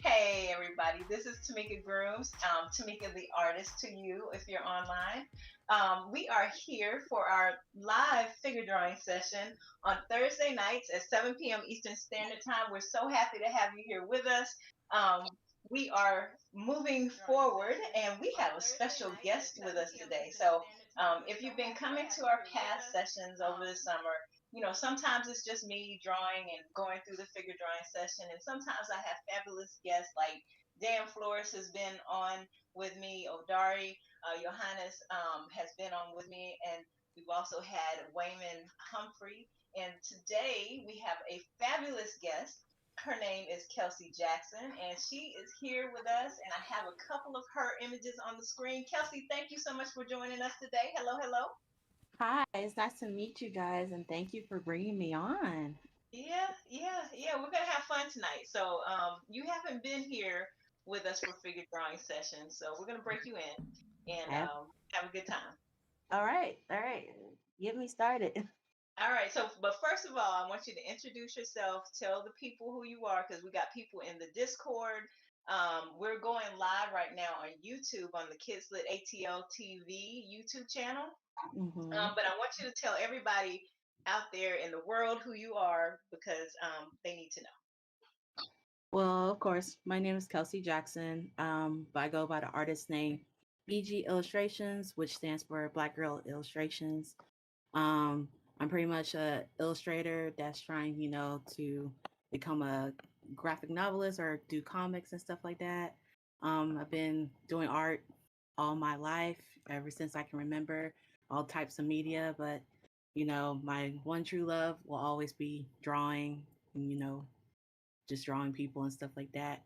Hey everybody, this is Tamika Grooms, Tamika the artist to you if you're online. We are here for our live figure drawing session on Thursday nights at 7 p.m. Eastern Standard Time. We're so happy to have you here with us. Um, we are moving forward and we have a special guest with us today. So if you've been coming to our past sessions over the summer, sometimes it's just me drawing and going through the figure drawing session, and sometimes I have fabulous guests like Dan Flores has been on with me, Odari, Johannes has been on with me, and we've also had Wayman Humphrey. And today we have a fabulous guest. Her name is Kelsi Jackson, and she is here with us. And I have a couple of her images on the screen. Kelsi, thank you so much for joining us today. Hello, hello. Hi, it's nice to meet you guys, and thank you for bringing me on. Yeah. We're gonna have fun tonight. So you haven't been here with us for figure drawing sessions, so we're gonna break you in and Have- have a good time. all right, get me started. All right. So, but first of all, I want you to introduce yourself. Tell the people who you are, because we got people in the Discord. We're going live right now on YouTube on the Kids Lit ATL TV YouTube channel. hmm But I want you to tell everybody out there in the world who you are because they need to know. Well, of course, my name is Kelsi Jackson. But I go by the artist name BGIllustrations, which stands for Black Girl Illustrations. Um, I'm pretty much a illustrator that's trying, to become a graphic novelist or do comics and stuff like that. I've been doing art all my life, ever since I can remember, all types of media. But my one true love will always be drawing. And, just drawing people and stuff like that.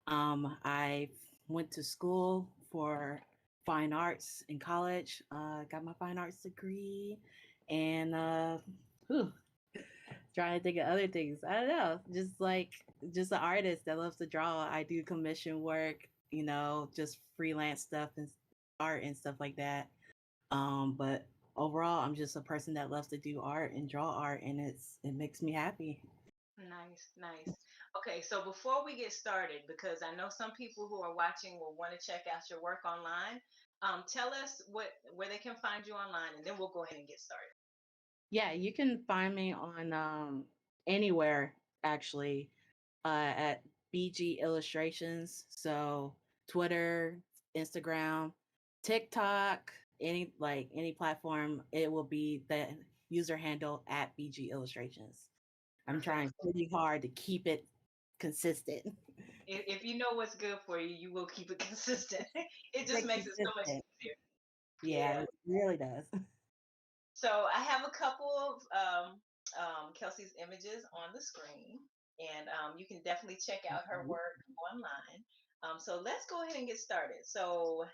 I went to school for fine arts in college. Got my fine arts degree, and whew, trying to think of other things. I don't know, just an artist that loves to draw. I do commission work, just freelance stuff and art and stuff like that. But overall, I'm just a person that loves to do art and draw art, and it makes me happy. Nice. Okay, so before we get started, because I know some people who are watching will want to check out your work online, tell us where they can find you online, and then we'll go ahead and get started. Yeah, you can find me on anywhere actually at BG Illustrations. So Twitter, Instagram, TikTok, any platform, it will be the user handle at BG Illustrations. I'm Perfect. trying pretty hard to keep it consistent. If you know what's good for you, you will keep it consistent. It just Like makes it so much consistent. easier. Yeah, Yeah. it really does. So I have a couple of Kelsey's images on the screen, and you can definitely check out her Mhm. work online. So let's go ahead and get started. So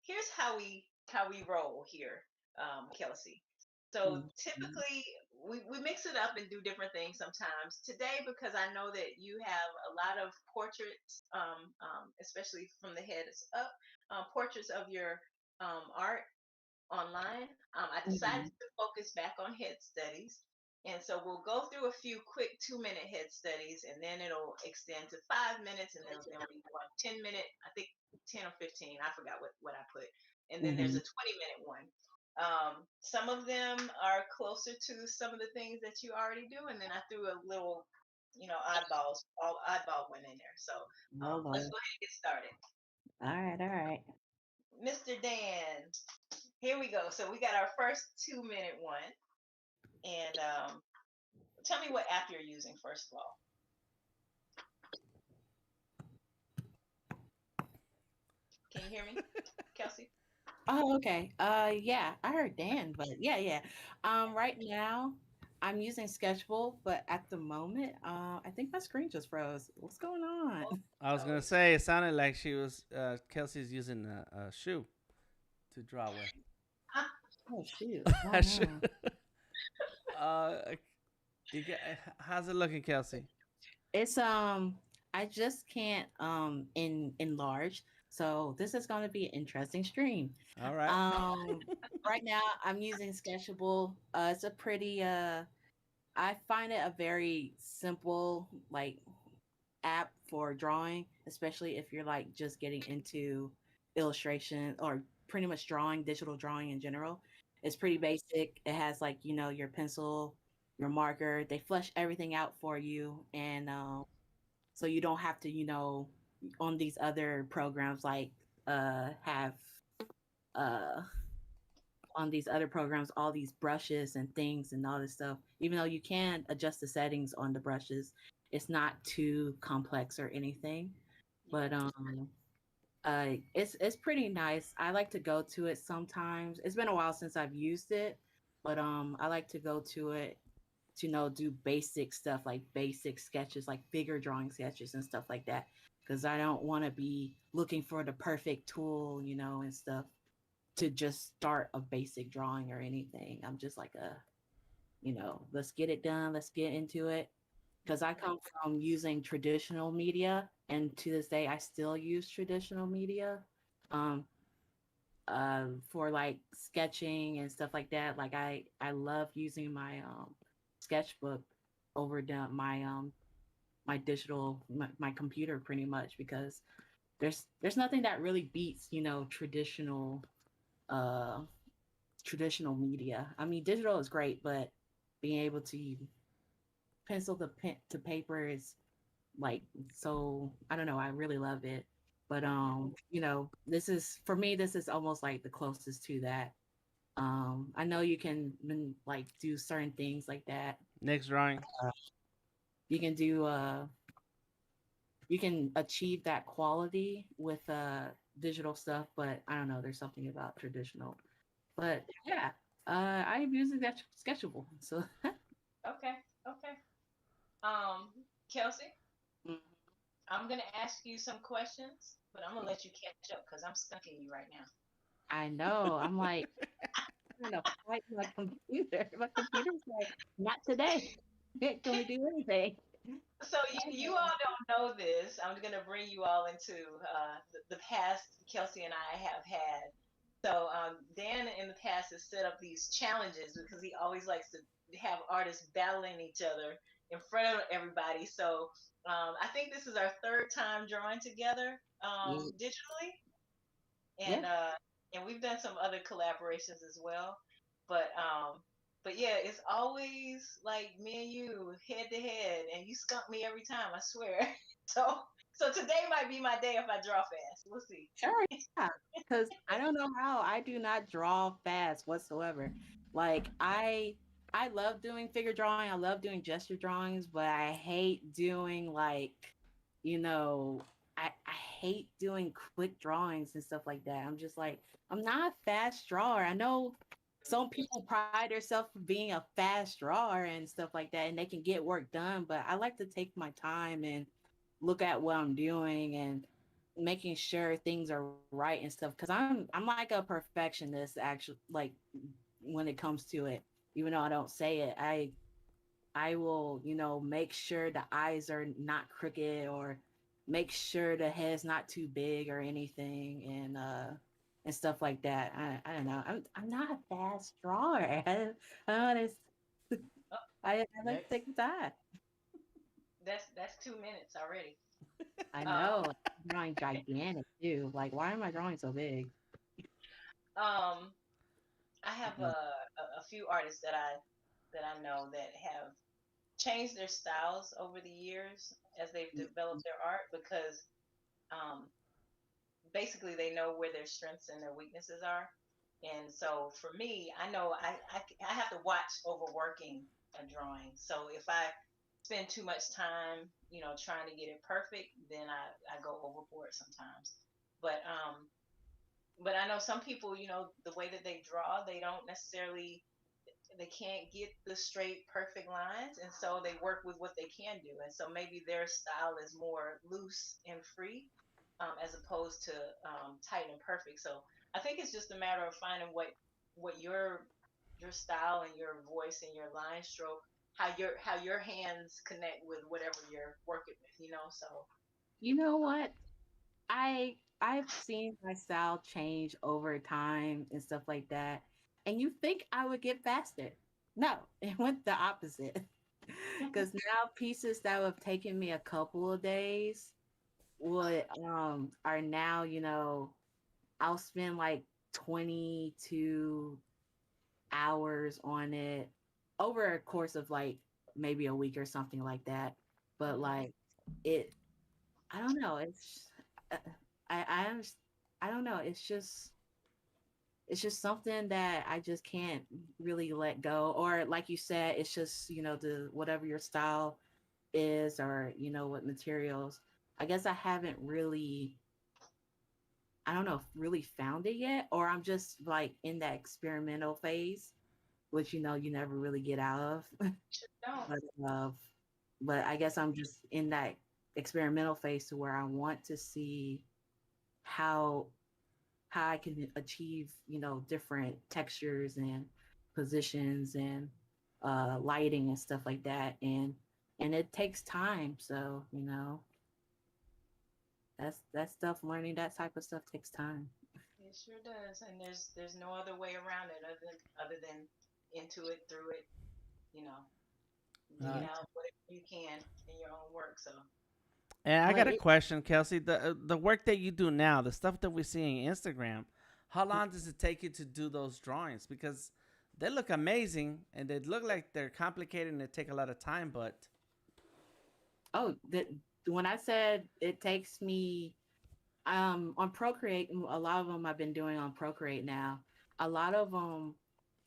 here's how we roll here, Kelsey. So Mhm. typically we mix it up and do different things sometimes. Today, because I know that you have a lot of portraits, especially from the head up, portraits of your art online. I decided Mhm. to focus back on head studies. And so we'll go through a few quick 2 minute head studies, and then it'll extend to 5 minutes, and then there'll be one 10 minute, I think 10 or 15, I forgot what I put. And then there's Mhm. a 20-minute one. Some of them are closer to some of the things that you already do, and then I threw a little, oddball one in there. So Oh let's Lord. go ahead and get started. All right, all right. Mr. Dan, here we go. So we got our first 2 minute one. And tell me what app you're using, first of all. Can you hear me, Kelsey? Oh, okay. Yeah, I heard Dan, but yeah. Right now I'm using Sketchable, but at the moment, I think my screen just froze. What's going on? Oh, I was no gonna issue. say it sounded like she was Kelsey's using a shoe to draw with. Huh? Oh shoot. Oh A shoe. no. uh, you get, how's it looking, Kelsey? It's I just can't enlarge. So this is going to be an interesting stream. All right. Um right now I'm using Sketchable. It's a pretty I find it a very simple like app for drawing, especially if you're like just getting into illustration or pretty much drawing, digital drawing in general. It's pretty basic. It has like, your pencil, your marker. They flesh everything out for you. And so you don't have to, on these other programs like have uh on these other programs all these brushes and things and all this stuff. Even though you can adjust the settings on the brushes, it's not too complex or anything. But Yeah. it's pretty nice. I like to go to it sometimes. It's been a while since I've used it, but I like to go to it to do basic stuff like basic sketches, like bigger drawing sketches and stuff like that. Because I don't want to be looking for the perfect tool, and stuff to just start a basic drawing or anything. I'm just like let's get it done, let's get into it. Because I come from using traditional media, and to this day, I still use traditional media um, for like sketching and stuff like that. Like I love using my sketchbook over my digital my computer pretty much because there's nothing that really beats uh traditional media. I mean, digital is great, but being able to pencil to pen to paper is like so. I don't know. I really love it, but this is for me. This is almost like the closest to that. I know you can like do certain things like that. Next drawing. Uh, you can do you can achieve that quality with digital stuff, but I don't know. There's something about traditional. But yeah, I'm using that Sketchable. So Okay. Okay. Kelsey, I'm gonna ask you some questions, but I'm gonna let you catch up because I'm stunking you right now. I know. I'm like, I'm gonna fight my computer. My computer's like, not today. It gonna do anything. So you all don't know this. I'm gonna bring you all into the past Kelsey and I have had. So Dan in the past has set up these challenges because he always likes to have artists battling each other in front of everybody. So I think this is our third time drawing together Yeah. digitally, Yeah. and uh, and we've done some other collaborations as well. But yeah, it's always like me and you head to head, and you skunk me every time. I swear. so today might be my day if I draw fast. We'll see. Sure. Yeah. Because I don't know how I do not draw fast whatsoever. Like I love doing figure drawing. I love doing gesture drawings, but I hate doing like, you know, I hate doing quick drawings and stuff like that. I'm just like, I'm not a fast drawer. I know some people pride themselves for being a fast drawer and stuff like that, and they can get work done, but I like to take my time and look at what I'm doing and making sure things are right and stuff because I'm like a perfectionist actually, like when it comes to it. Even though I don't say it, I will, make sure the eyes are not crooked or make sure the head's not too big or anything and stuff like that. I don't know. I'm not a fast drawer. I don't know, Oh, I like to Next. take the time. that's 2 minutes already. I Um, know. I'm drawing gigantic too. Like, why am I drawing so big? um, I have Mm. a few artists that I know that have changed their styles over the years as they've developed their art because um, basically they know where their strengths and their weaknesses are. And so for me, I know I have to watch overworking a drawing. So if I spend too much time, trying to get it perfect, then I go overboard sometimes. But I know some people, the way that they draw, they don't necessarily they can't get the straight perfect lines, and so they work with what they can do, and so maybe their style is more loose and free, as opposed to tight and perfect. So I think it's just a matter of finding what your style and your voice and your line stroke, how your hands connect with whatever you're working with, so You know what? I've seen my style change over time and stuff like that. And you think I would get faster. No, it went the opposite. Because now pieces that would have taken me a couple of days would are now, I'll spend like 22 hours on it over a course of like maybe a week or something like that. But Hmm. like it, I don't know. Uh, I I don't know. It's just something that I just can't really let go. Or like you said, it's just the whatever your style is, or what materials. I guess I haven't really, I don't know, really found it yet, or I'm just like in that experimental phase, which you never really get out of. Don't. but uh, but I guess I'm just in that experimental phase to where I want to see how I can achieve different textures and positions and lighting and stuff like that, and it takes time. So that's stuff. Learning that type of stuff takes time. It sure does, and there's no other way around it other than into it, through it, you know, Uh, digging out whatever you can in your own work. So and I But got a it question, Kelsey. The work that you do now, the stuff that we see on Instagram, how long does it take you to do those drawings? Because they look amazing and they look like they're complicated and they take a lot of time. But oh that when I said it takes me on Procreate, a lot of them I've been doing on Procreate now. A lot of them,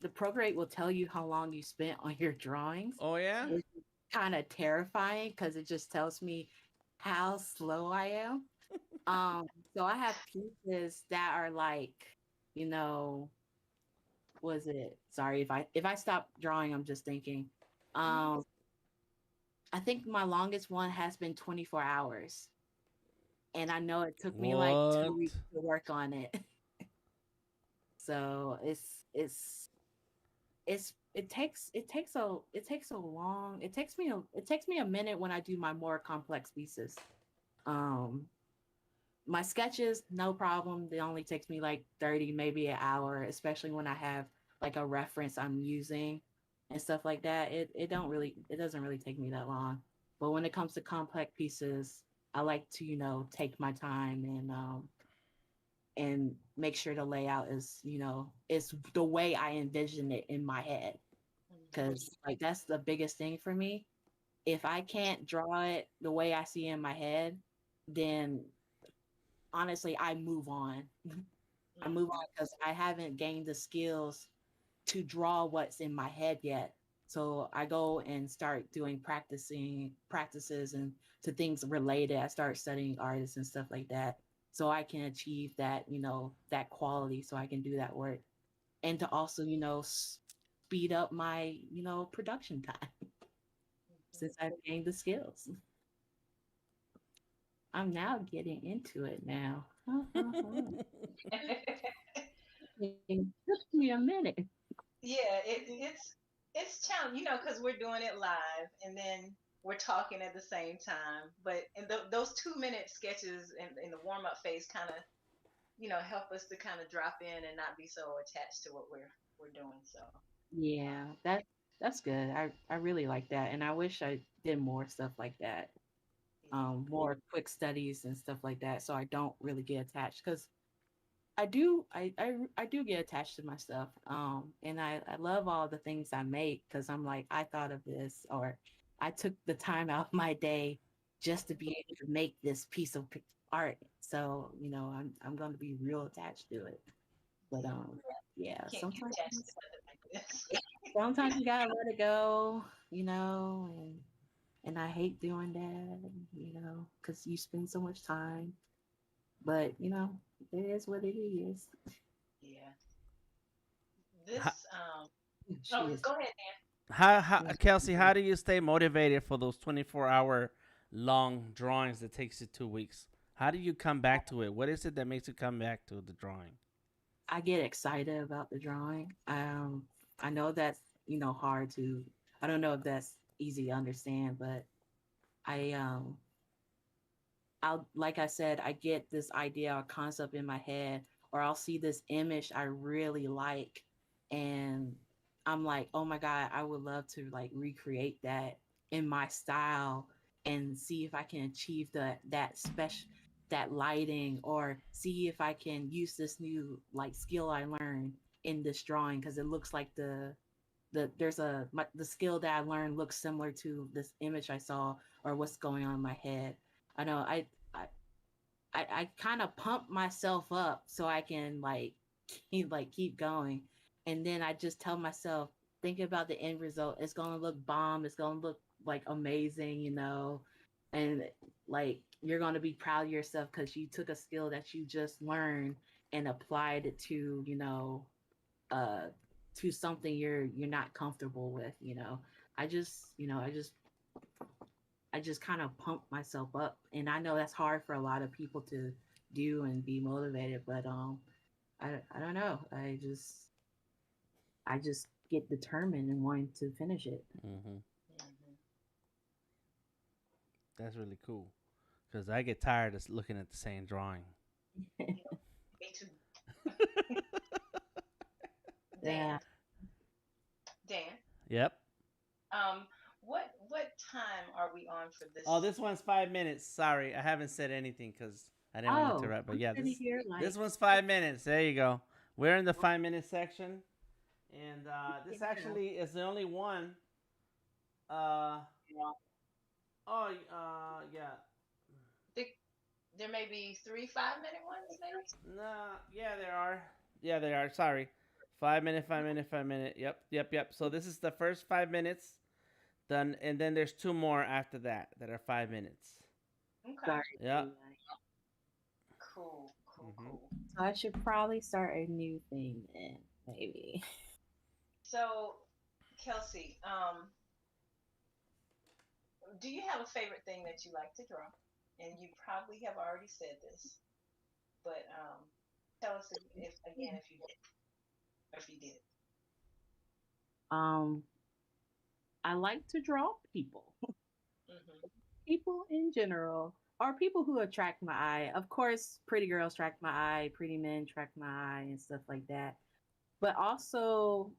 the Procreate will tell you how long you spent on your drawings, oh yeah, which is kind of terrifying because it just tells me how slow I am. Um, so I have pieces that are like, you know, was it? Sorry if I stop drawing, I'm just thinking. mhm. Um, I think my longest one has been 24 hours, and I know it took me like 2 weeks what? to work on it. So it takes me a minute when I do my more complex pieces. Um, my sketches, no problem. They only takes me like 30, maybe an hour, especially when I have like a reference I'm using and stuff like that. It doesn't really take me that long. But when it comes to complex pieces, I like to, take my time and make sure the layout is the way I envision it in my head. Mhm. Cause like that's the biggest thing for me. If I can't draw it the way I see in my head, then honestly I move on. I move on Mhm. because I haven't gained the skills to draw what's in my head yet. So I go and start doing practices and to things related. I start studying artists and stuff like that. So I can achieve that, that quality so I can do that work. And to also, speed up my, production time since I've gained the skills. I'm now getting into it now. It took me a minute. Yeah, it's challenging, because we're doing it live and then we're talking at the same time. But in those 2 minute sketches in the warm up phase kind of help us to kind of drop in and not be so attached to what we're doing. So Yeah, that's good. I really like that, and I wish I did more stuff like that. yeah. More quick studies and stuff like that, so I don't really get attached. Because I do get attached to my stuff. And I love all the things I make because I'm like I thought of this, or I took the time out of my day just to be able to make this piece of art. So I'm going to be real attached to it. But Yeah, yeah, can't get attached to nothing like this. sometimes you gotta let it go, and I hate doing that, because you spend so much time. But it is what it is. Yeah, How, this She oh, is. go ahead. Kelsey, how do you stay motivated for those 24-hour long drawings that takes you 2 weeks? How do you come back to it? What is it that makes you come back to the drawing? I get excited about the drawing. I know that's hard to. I don't know if that's easy to understand, but I I'll like I said, I get this idea or concept in my head, or I'll see this image I really like, and I'm like, oh my god, I would love to like recreate that in my style and see if I can achieve that special. that lighting, or see if I can use this new like skill I learned in this drawing, because it looks like there's the skill that I learned looks similar to this image I saw or what's going on in my head. I know I I kind of pump myself up so I can keep going, and then I just tell myself, think about the end result. It's gonna look bomb. It's gonna look like amazing, and like you're gonna be proud of yourself because you took a skill that you just learned and applied it to uh to something you're not comfortable with. I just I just kind of pump myself up, and I know that's hard for a lot of people to do and be motivated, but I don't know. I just get determined and wanting to finish it. Hmm. Mhm. That's really cool. Because I get tired of looking at the same drawing. Yeah, me too. Yeah. Dan, Dan, Yep. um, what time are we on for Oh, this? this one's 5 minutes. Sorry, I haven't said anything because I didn't want to Oh, interrupt. But I'm yeah, sitting this here this like, one's 5 minutes. There you go. We're in the 5 minute section, and this yeah. actually is the only one. Uh oh yeah. There, there may be three 5 minute ones, maybe. Nah, yeah there are. Yeah there are. Sorry, 5 minute, 5 minute, 5 minute. Yep, yep, yep. So this is the first 5 minutes done, and then there's two more after that are 5 minutes. Okay. Sorry. Yeah. Cool, cool, Hmm. cool. So I should probably start a new thing then, maybe. So, Kelsey, do you have a favorite thing that you like to draw? And you probably have already said this, but tell us if again if you did, or if you did. Um, I like to draw people. Hmm. People in general, or people who attract my eye. Of course, pretty girls attract my eye, pretty men attract my eye, and stuff like that. But also,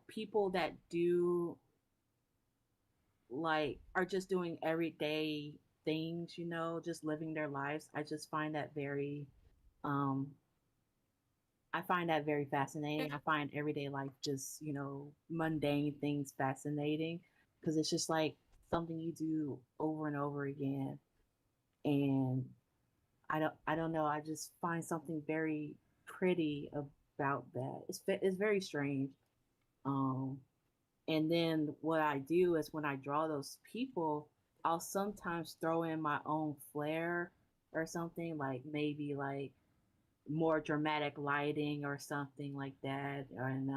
people that do like are just doing everyday things, just living their lives. Um I find that very fascinating. I find everyday life just, mundane things fascinating because it's just like something you do over and over again. And I don't know, I just find something very pretty about that. It's very strange. Um and then what I do is when I draw those people, I'll sometimes throw in my own flair or something, like maybe like more dramatic lighting or something like that, and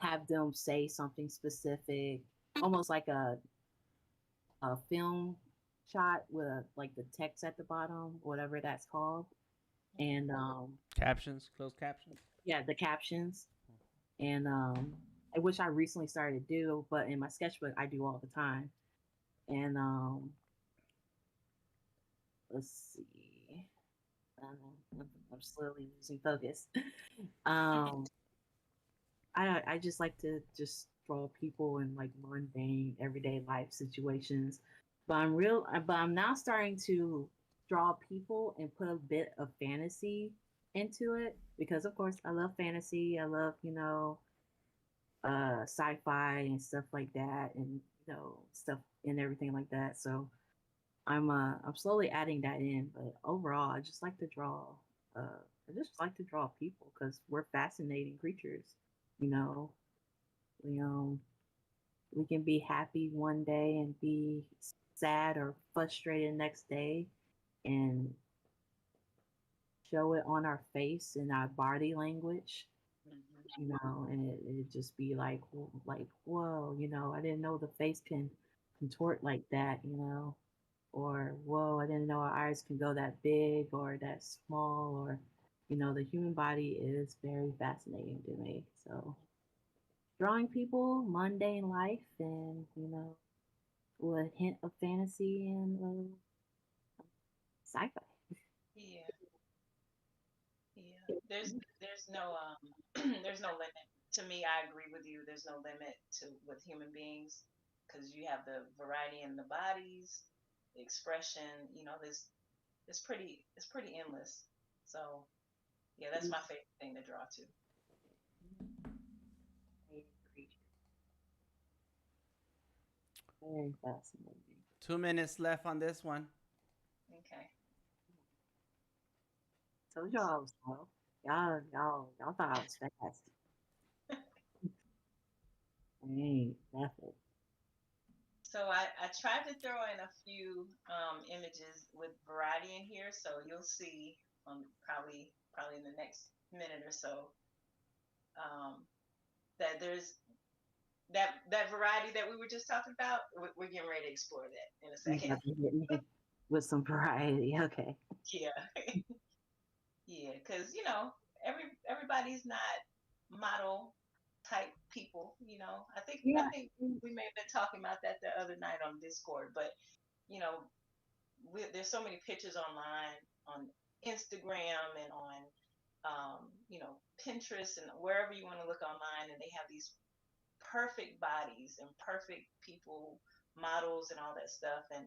have them say something specific, almost like a film shot with like the text at the bottom, whatever that's called, and Captions, closed captions. yeah, the captions, and which I recently started to do, but in my sketchbook I do all the time, and let's see, I'm slowly losing focus. um I just like to just draw people in like mundane everyday life situations, but I'm now starting to draw people and put a bit of fantasy into it, because of course I love fantasy. I love sci-fi and stuff like that, and stuff and everything like that. So I'm slowly adding that in, but overall I just like to draw people because we're fascinating creatures. You know, we we can be happy one day and be sad or frustrated next day, and show it on our face and our body language. Hmm. And it just be like whoa, I didn't know the face can contort like that, or whoa, I didn't know our eyes can go that big or that small, or the human body is very fascinating to me. So drawing people, mundane life, and with a hint of fantasy and sci-fi. Yeah, yeah. There's no there's no limit. To me, I agree with you. There's no limit to with human beings because you have the variety in the bodies, the expression. There's it's pretty endless. So yeah, that's my favorite thing to draw to. Very fascinating. 2 minutes left on this one. Okay. Told y'all I was slow. Y'all thought I was fast. Ain't nothing. So I tried to throw in a few images with variety in here, so you'll see probably in the next minute or so that there's that variety that we were just talking about. We're getting ready to explore that in a You second. got to hit me with some variety. Okay. Yeah, yeah, because everybody's not model type people. I Yeah. think we may have been talking about that the other night on Discord, but you know there's so many pictures online on Instagram and on Pinterest and wherever you want to look online, and they have these perfect bodies and perfect people, models and all that stuff, and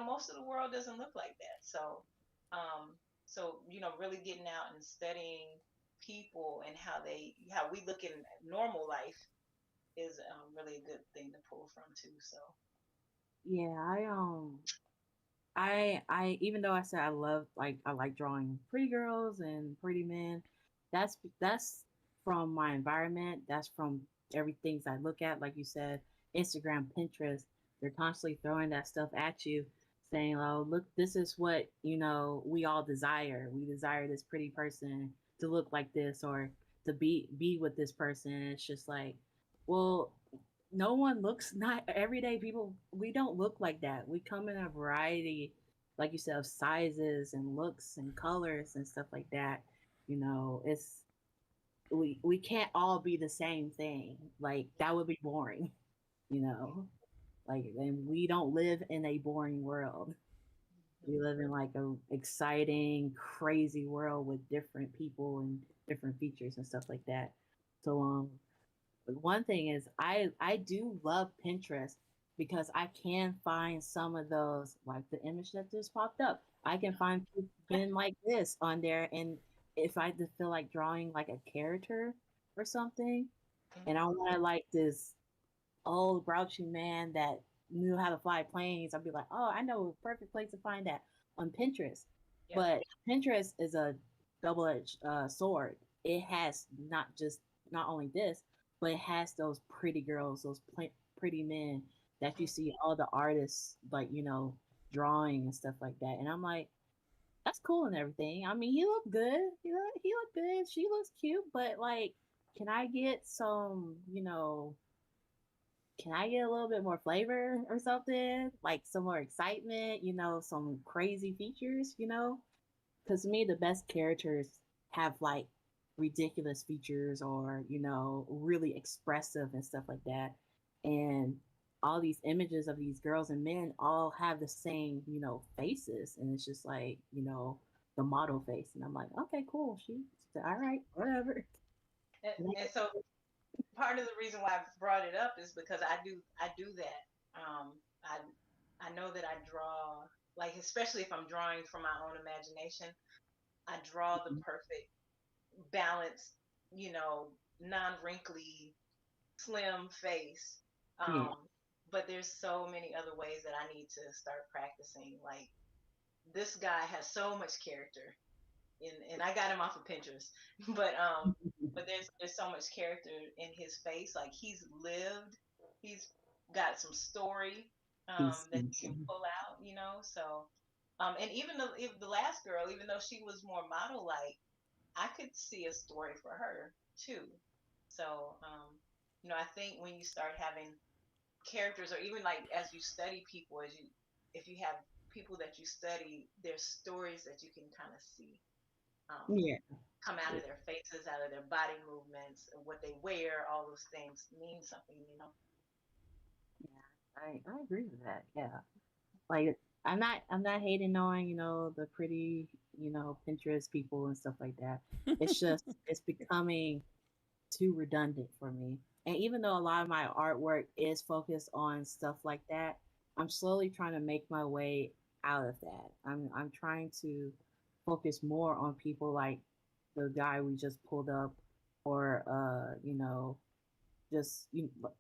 most of the world doesn't look like that. Um, really getting out and studying people and how we look in normal life is really a good thing to pull from too. So Yeah. I even though I said I like drawing pretty girls and pretty men, that's from my environment. That's from everything I look at. Like you said, Instagram, Pinterest, they're constantly throwing that stuff at you, saying, "Oh, look, this is what we all desire. We desire this pretty person to look like this or to be with this person." And it's just like, well, no one looks not everyday people we don't look like that. We come in a variety, like you said, of sizes and looks and colors and stuff like that. It's we can't all be the same thing. Like that would be boring, you know. Like, and we don't live in a boring world. We live in like a exciting, crazy world with different people and different features and stuff like that. So but one thing is, I do love Pinterest because I can find some of those, like the image that just popped up. I can find men like this on there, and if I just feel like drawing like a character or something, and I hmm want to like this old grouchy man that knew how to fly planes, I'd be like, oh, I know a perfect place to find that on Pinterest. yeah, But Pinterest is a double-edged sword. It has not only this, but it has those pretty girls, those pretty men that you hmm see all the artists like drawing and stuff like that. And I'm like, that's cool and everything. I mean, he looked good. He looked good. She looks cute, but like, can I get some, can I get a little bit more flavor or something? Like some more excitement, some crazy features, Because to me, the best characters have like ridiculous features or, really expressive and stuff like that. And all these images of these girls and men all have the same, faces. And it's just like, the model face. And I'm like, okay, cool. She's all right, whatever. and so part of the reason why I brought it up is because I do that. I know that I draw, like, especially if I'm drawing from my own imagination, I draw the perfect balanced, you know, non-wrinkly, slim face. Yeah. But there's so many other ways that I need to start practicing. Like, this guy has so much character, and I got him off of Pinterest. But there's so much character in his face. Like, he's lived, he's got some story He's, that you can pull out. So and even the last girl, even though she was more model like, I could see a story for her too. So I think when you start having characters, or even like as you study people, if you have people that you study, there's stories that you can kind of see um, yeah. come out of their faces, out of their body movements, what they wear, all those things mean something. Yeah, I agree with that. Yeah. Like I'm not hating on, the pretty, Pinterest people and stuff like that. It's just it's becoming too redundant for me. And even though a lot of my artwork is focused on stuff like that, I'm slowly trying to make my way. out of that. I'm trying to focus more on people like the guy we just pulled up, or just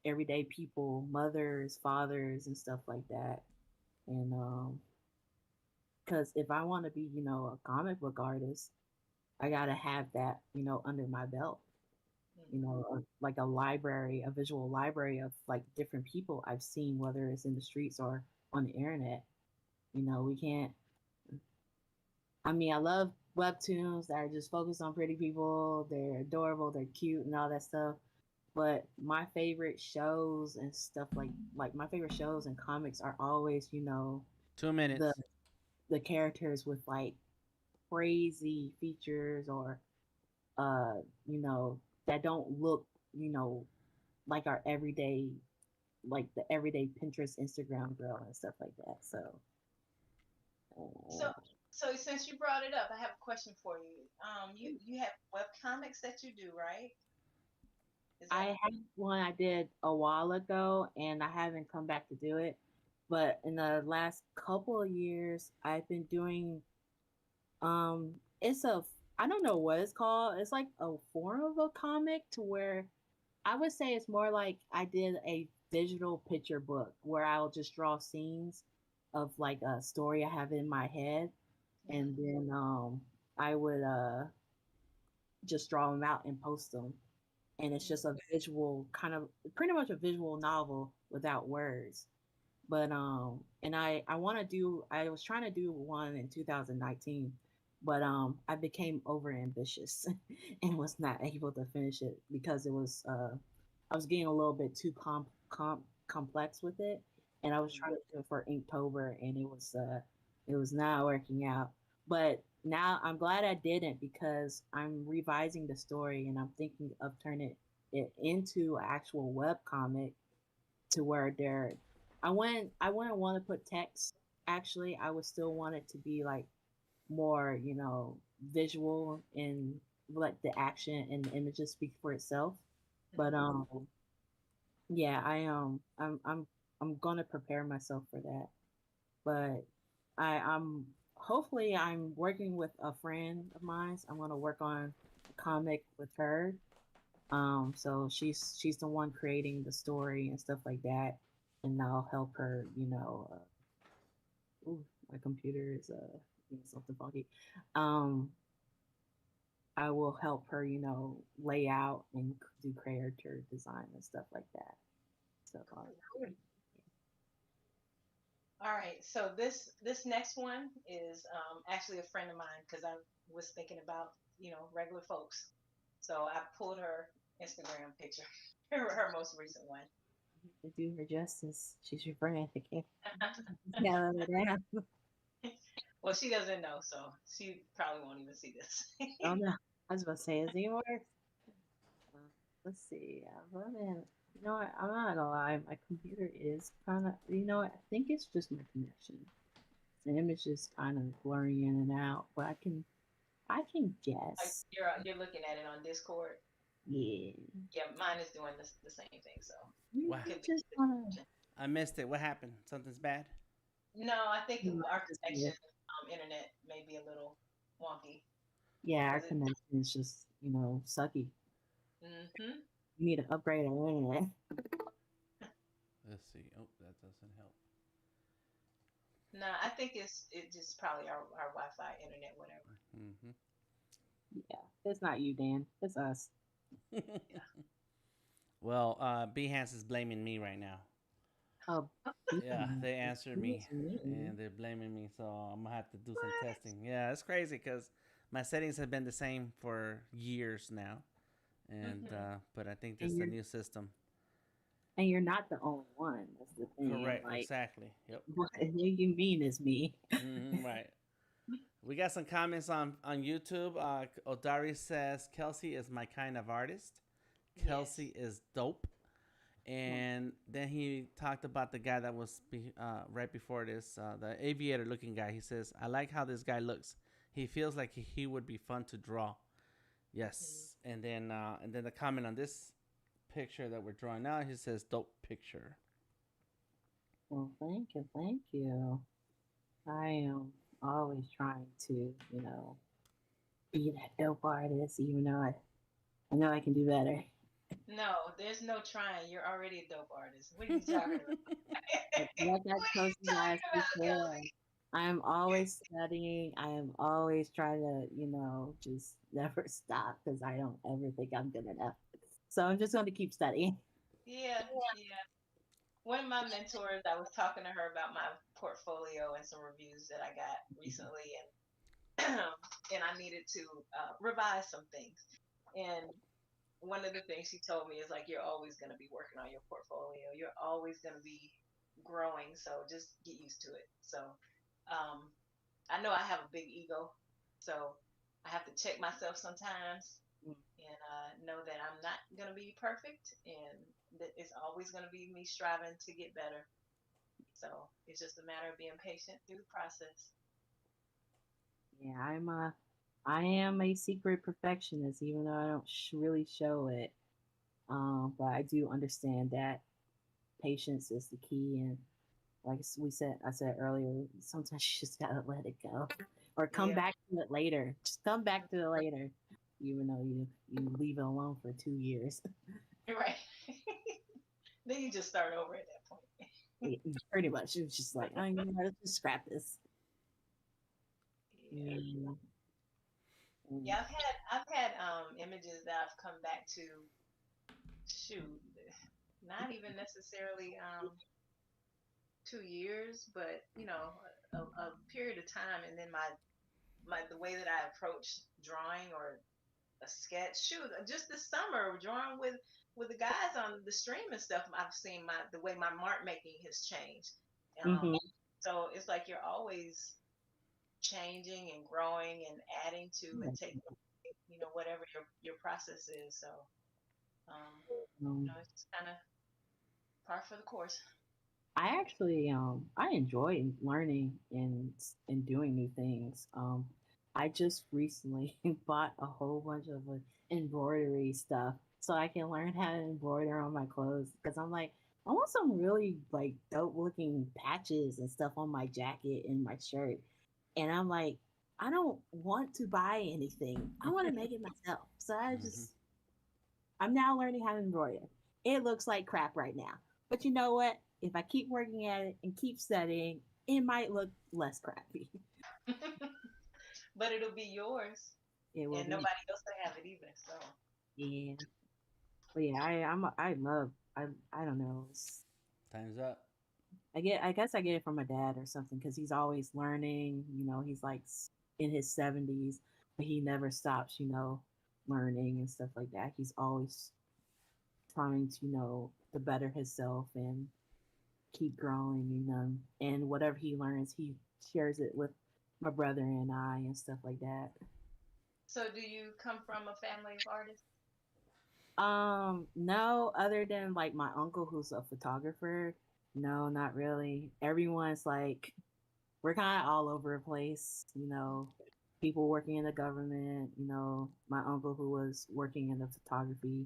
everyday people, mothers, fathers, and stuff like that. And because if I want to be, a comic book artist, I gotta have that, under my belt. Like a library, a visual library of like different people I've seen, whether it's in the streets or on the internet. We can't. I mean, I love webtoons that are just focused on pretty people. They're adorable, they're cute, and all that stuff. But my favorite shows and stuff like my favorite shows and comics are always, 2 minutes. the the characters with like crazy features, or uh, you know, that don't look, like our everyday, like the everyday Pinterest, Instagram girl and stuff like that. So So, uh, so since you brought it up, I have a question for you. You have web comics that you do, right? Is I that had one I did a while ago, and I haven't come back to do it. But in the last couple of years, I've been doing it's a I don't know what it's called. It's like a form of a comic, to where I would say it's more like I did a digital picture book where I'll just draw scenes of like a story I have in my head, and mm-hmm. then I would just draw them out and post them. And it's just a visual, kind of pretty much a visual novel without words. But and I want to do, I was trying to do one in 2019, but I became over ambitious and was not able to finish it because it was I was getting a little bit too complex with it, and I was Mm-hmm. trying to do it for Inktober, and it was not working out. But now I'm glad I didn't, because I'm revising the story and I'm thinking of turning it into an actual web comic, to where there I wouldn't want to put text. Actually, I would still want it to be like more, visual, and let the action and the images speak for itself. But Mm-hmm. yeah, I'm gonna prepare myself for that. But I'm hopefully I'm working with a friend of mine. I'm gonna work on a comic with her. So she's the one creating the story and stuff like that, and I'll help her. Ooh, my computer is doing something funky. Um, I will help her, lay out and do character design and stuff like that. So Cool. All right. So this next one is actually a friend of mine because I was thinking about regular folks. So I pulled her Instagram picture, her most recent one. to do her justice, she's your friend. I can't. Yeah, down. Well, she doesn't know, so she probably won't even see this. Oh no, I was about to say, is it worse? Uh, let's see. I'm not gonna lie. My computer is kind of, I think it's just my connection. The image is kind of blurring in and out, but I can Like guess. you're looking at it on Discord. Yeah. Yeah, mine is doing the same thing. So Wow. could be. Just wanna. I missed it. What happened? Something's bad? No, I think No, our just connection, weird. internet may be a little wonky Yeah, our because it. connection is just, sucky. Hmm. You need to upgrade our internet. Let's see. Oh, that doesn't help. No, I think it just probably our Wi-Fi, internet, whatever. Mm-hmm. Yeah, it's not you, Dan. It's us. Yeah. Well, Behance is blaming me right now. Oh, Yeah, they answered me excuse me. and they're blaming me, so I'm gonna have to do some What? testing. Yeah, it's crazy because my settings have been the same for years now, and Hmm. but I think this And is a you're new system. and you're not the only one. That's the thing. Correct, Like, exactly. Yep. what you mean is me? Right. We got some comments on YouTube. Odari says Kelsi is my kind of artist. Yes. Kelsi is dope. Well, And then he talked about the guy that was right before this, the aviator looking guy. He says, I like how this guy looks. He feels like he would be fun to draw. Mm. Yes. And then the comment on this picture that we're drawing now, he says, dope picture. thank you, thank you. I am always trying to, be that dope artist, even though I know I can do better. No, there's no trying. You're already a dope artist. What are you talking about? But like I What are you told you guys talking about, before, Kelsey? I am always studying. I am always trying to, just never stop because I don't ever think I'm good enough. So I'm just going to keep studying. Yeah, yeah. One of my mentors, I was talking to her about my portfolio and some reviews that I got recently, and and I needed to revise some things. And one of the things she told me is like, you're always going to be working on your portfolio. You're always going to be growing. So just get used to it. So um, I know I have a big ego. So I have to check myself sometimes and know that I'm not going to be perfect and that it's always going to be me striving to get better. So it's just a matter of being patient through the process. Yeah, I am a secret perfectionist, even though I don't really show it. But I do understand that patience is the key, and like I said earlier, sometimes you just gotta let it go, or come Yeah, back to it later. Just come back to it later, even though you leave it alone for 2 years. right. Then you just start over at that point. Pretty much, it's just like, oh, let's just scrap this. Yeah. And, Yeah, I've had images that I've come back to shoot, not even necessarily 2 years, but a period of time, and then my the way that I approach drawing or a sketch, shoot, just this summer drawing with the guys on the stream and stuff, I've seen my the way my mark making has changed. Um, mm-hmm. so it's like you're always changing and growing and adding to and taking whatever your process is. So um, it's kind of par for the course. I actually I enjoy learning and doing new things. I just recently bought a whole bunch of embroidery stuff so I can learn how to embroider on my clothes because I'm like I want some really like dope looking patches and stuff on my jacket and my shirt. And I'm like I don't want to buy anything. I want to make it myself. So Hmm. I'm now learning how to embroider. It looks like crap right now. But you know what? If I keep working at it and keep studying, it might look less crappy. But it'll be yours, It will and be. nobody else will have it either. So Yeah. But yeah, I love I don't know. Time's up. I guess I get it from my dad or something because he's always learning. He's like in his 70s, but he never stops. Learning and stuff like that. He's always trying to to better himself and keep growing, and whatever he learns, he shares it with my brother and I and stuff like that. so do you come from a family of artists? No, other than like my uncle who's a photographer, no, not really. Everyone's like we're kind of all over the place, people working in the government, my uncle who was working in the photography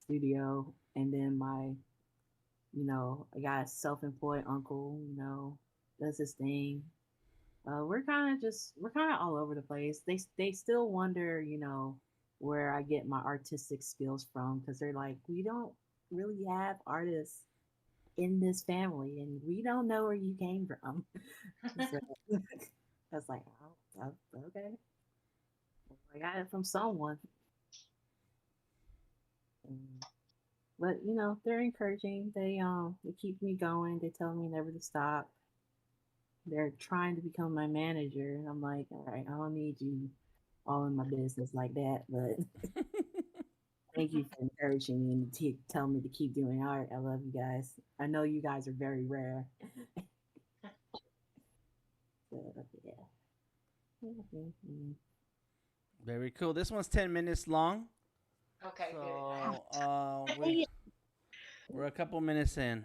studio, and then I got a self-employed uncle, does his thing. We're kind of all over the place. They still wonder, where I get my artistic skills from because they're like, we don't really have artists in this family, and we don't know where you came from. So I was like, okay, I got it from someone. Mm. But they're encouraging. They keep me going. They tell me never to stop. They're trying to become my manager. I'm like, all right, I don't need you all in my business like that, but thank you for encouraging me and tell me to keep doing art. I love you guys. I know you guys are very rare. So, yeah. Mhm. Very cool. This one's 10 minutes long, Okay, good. so Hey, we're a couple minutes in.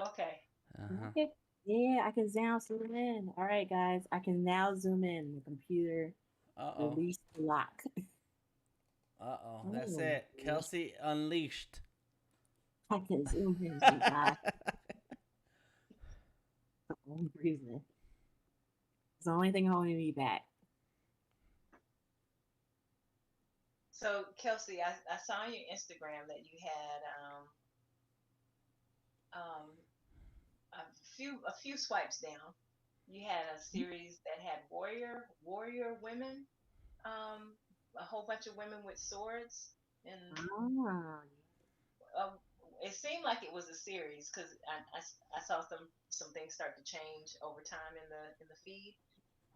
Okay. Uh huh. okay. Yeah, I can now zoom in. All right, guys, I can now zoom in. The computer Uh oh. released the lock. That's Oh, it. Kelsi unleashed. I can zoom in, you guys, for some reason. the only thing holding me back. So Kelsey, I saw on your Instagram that you had um, a few swipes down. You had a series that had warrior women, um, a whole bunch of women with swords, and Ah, uh, it seemed like it was a series because I saw some things start to change over time in the feed.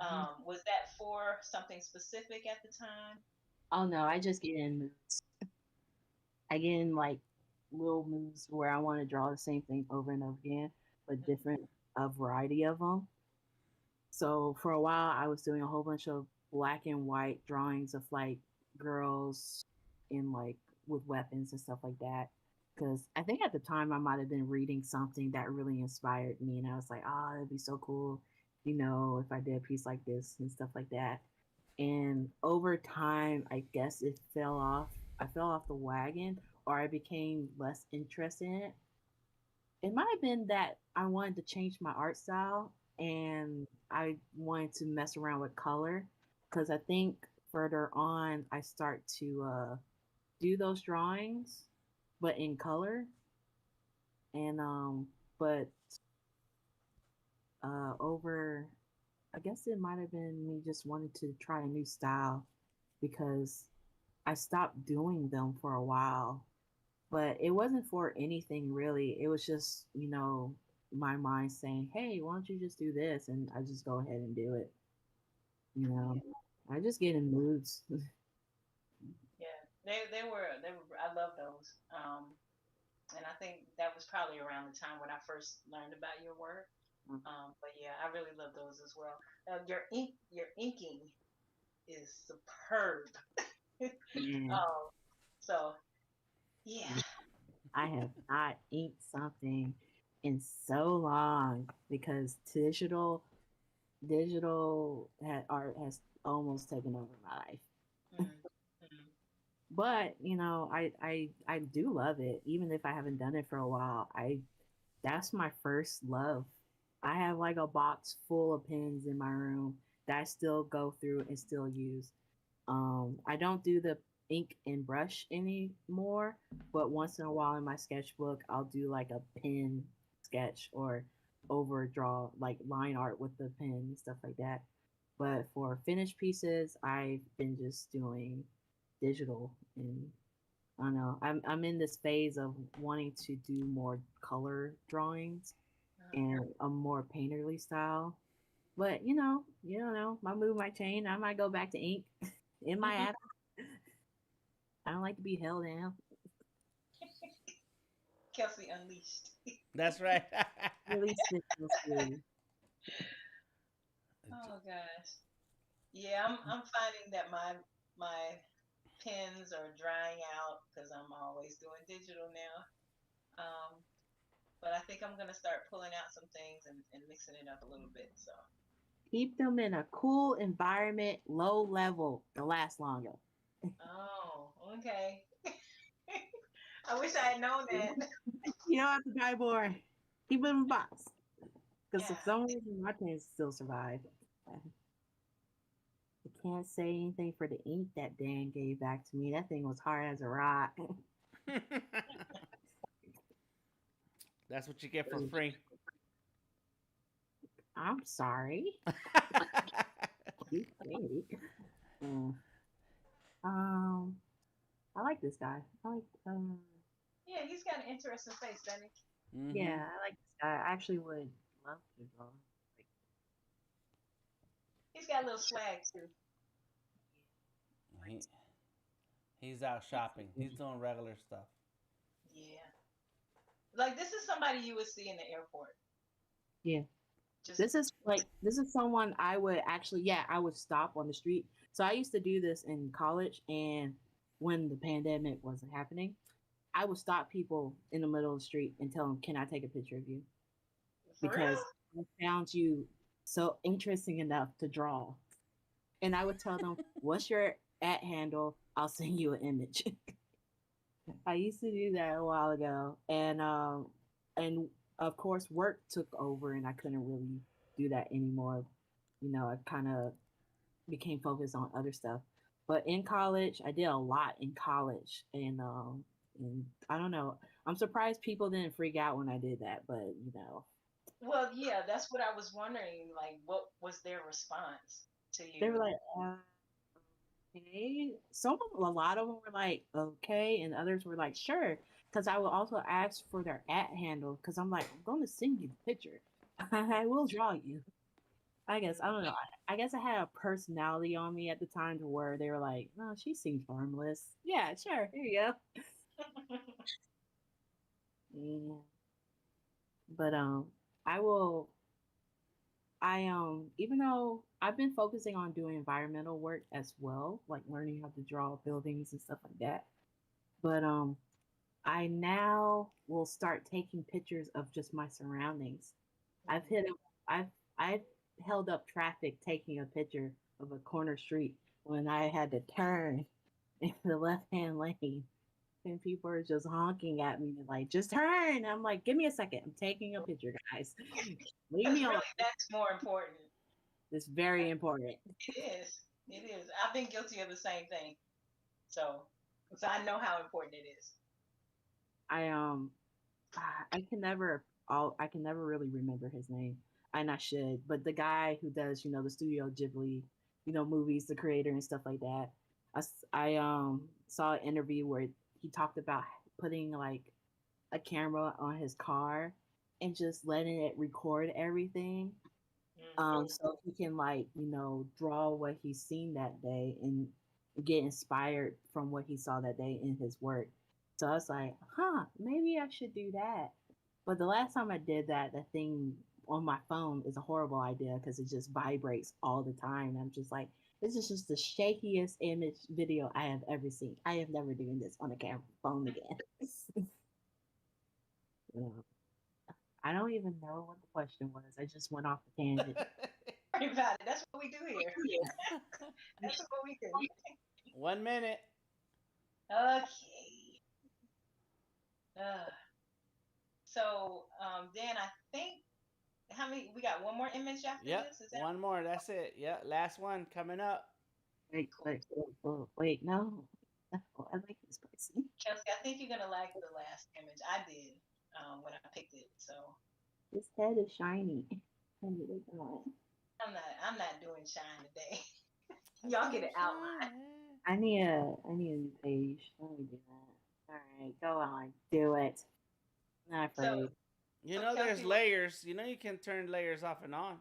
mhm. Was that for something specific at the time? Oh no, I just get in moods. I get in like little moods where I want to draw the same thing over and over again, but different a variety of them. So for a while, I was doing a whole bunch of black and white drawings of like girls in like with weapons and stuff like that. Because I think at the time I might have been reading something that really inspired me, and I was like, "Oh, it'd be so cool, if I did a piece like this and stuff like that." And over time, I guess it fell off. I fell off the wagon, or I became less interested in it. It might have been that I wanted to change my art style and I wanted to mess around with color because I think further on I start to do those drawings but in color and but over I guess it might have been me just wanting to try a new style because I stopped doing them for a while, but it wasn't for anything really. It was just, my mind saying, "Hey, why don't you just do this?" And I just go ahead and do it. You know, Yeah, I just get in moods. yeah. They were. I love those. And I think that was probably around the time when I first learned about your work. But yeah, I really love those as well. Your inking is superb. And um, so yeah, I have not inked something in so long because art has almost taken over my life. mm, mm, But I do love it, even if I haven't done it for a while. I That's my first love. I have like a box full of pens in my room that I still go through and still use. I don't do the ink and brush anymore, but once in a while in my sketchbook, I'll do like a pen sketch or overdraw like line art with the pen and stuff like that. But for finished pieces, I've been just doing digital, and I don't know. I'm in this phase of wanting to do more color drawings uh, and a more painterly style. But you don't know. My mood might change. I might go back to ink. It might happen. I don't like to be held down. Kelsey Unleashed. That's right. Release it mostly. Oh gosh. Yeah, I'm finding that my pens are drying out because I'm always doing digital now. Um, but I think I'm gonna start pulling out some things and mixing it up a little bit. So, Keep them in a cool environment, low level. To last longer. oh, okay. I wish I had known that. You don't have to buy more. Keep them in a box. Because for Yeah, some reason, my pens still survive. I can't say anything for the ink that Dan gave back to me. That thing was hard as a rock. That's what you get for free. I'm sorry. You think? Mm. Um, I like this guy. I like yeah. He's got an interesting face, doesn't he? Hmm. yeah, I like this guy. I actually would love to draw. Like, He's got a little swag too. He, he's out shopping. He's doing regular stuff. Yeah, like this is somebody you would see in the airport. yeah. Just This is someone I would actually, yeah, I would stop on the street. So I used to do this in college, and when the pandemic wasn't happening, I would stop people in the middle of the street and tell them, "Can I take a picture of you?" for real. Because I found you so interesting enough to draw. And I would tell them, "What's your at handle? I'll send you an image." I used to do that a while ago, and of course work took over, and I couldn't really do that anymore. I kind of became focused on other stuff. But in college, I did a lot in college, and I don't know. I'm surprised people didn't freak out when I did that, but Well, yeah, that's what I was wondering. Like, what was their response to they were you? like, okay. A lot of them were like, okay, and others were like, sure. Because I will also ask for their at handle because I'm like, I'm going to send you the picture. I will draw you. I guess I don't know. I guess I had a personality on me at the time to where they were like, "Oh, she seems harmless." Yeah, sure. Here you go. Yeah. But I will. Even though I've been focusing on doing environmental work as well, like learning how to draw buildings and stuff like that. But I now will start taking pictures of just my surroundings. I've hit Mhm. I've I've held up traffic taking a picture of a corner street when I had to turn in the left hand lane and people are just honking at me like just turn. I'm like, give me a second. I'm taking a picture, guys. Leave Because me alone. really, that's more important. It's very important. It is. It is. I've been guilty of the same thing. So, so I know how important it is. I I can never I can never really remember his name, and I should. But the guy who does the Studio Ghibli movies, the creator and stuff like that. I saw an interview where he talked about putting like a camera on his car and just letting it record everything, Hmm. so he can like draw what he's seen that day and get inspired from what he saw that day in his work. So I was like, huh, maybe I should do that. But the last time I did that, the thing on my phone is a horrible idea because it just vibrates all the time. I'm just like, this is just the shakiest image video I have ever seen. I have never doing this on a camera phone again. You know, I don't even know what the question was. I just went off the tangent. Worry about it. That's what we do here. That's what we do. 1 minute. Okay. Uh, so, Dan, I think how many? We got one more image after Yep, this. Is that one more. That's it. Yep, last one coming up. Wait, cool? wait, wait, wait, no. No, I like this person. Kelsey, I think you're gonna like the last image. I did when I picked it. So His head is shiny. I need it gone. I'm not doing shine today. I Y'all get see an outline. shining. I need a new page. Let me do that. All right, go on, do it. Not So afraid. You so know, there's Kelsey, what? layers. You know, you can turn layers off and on.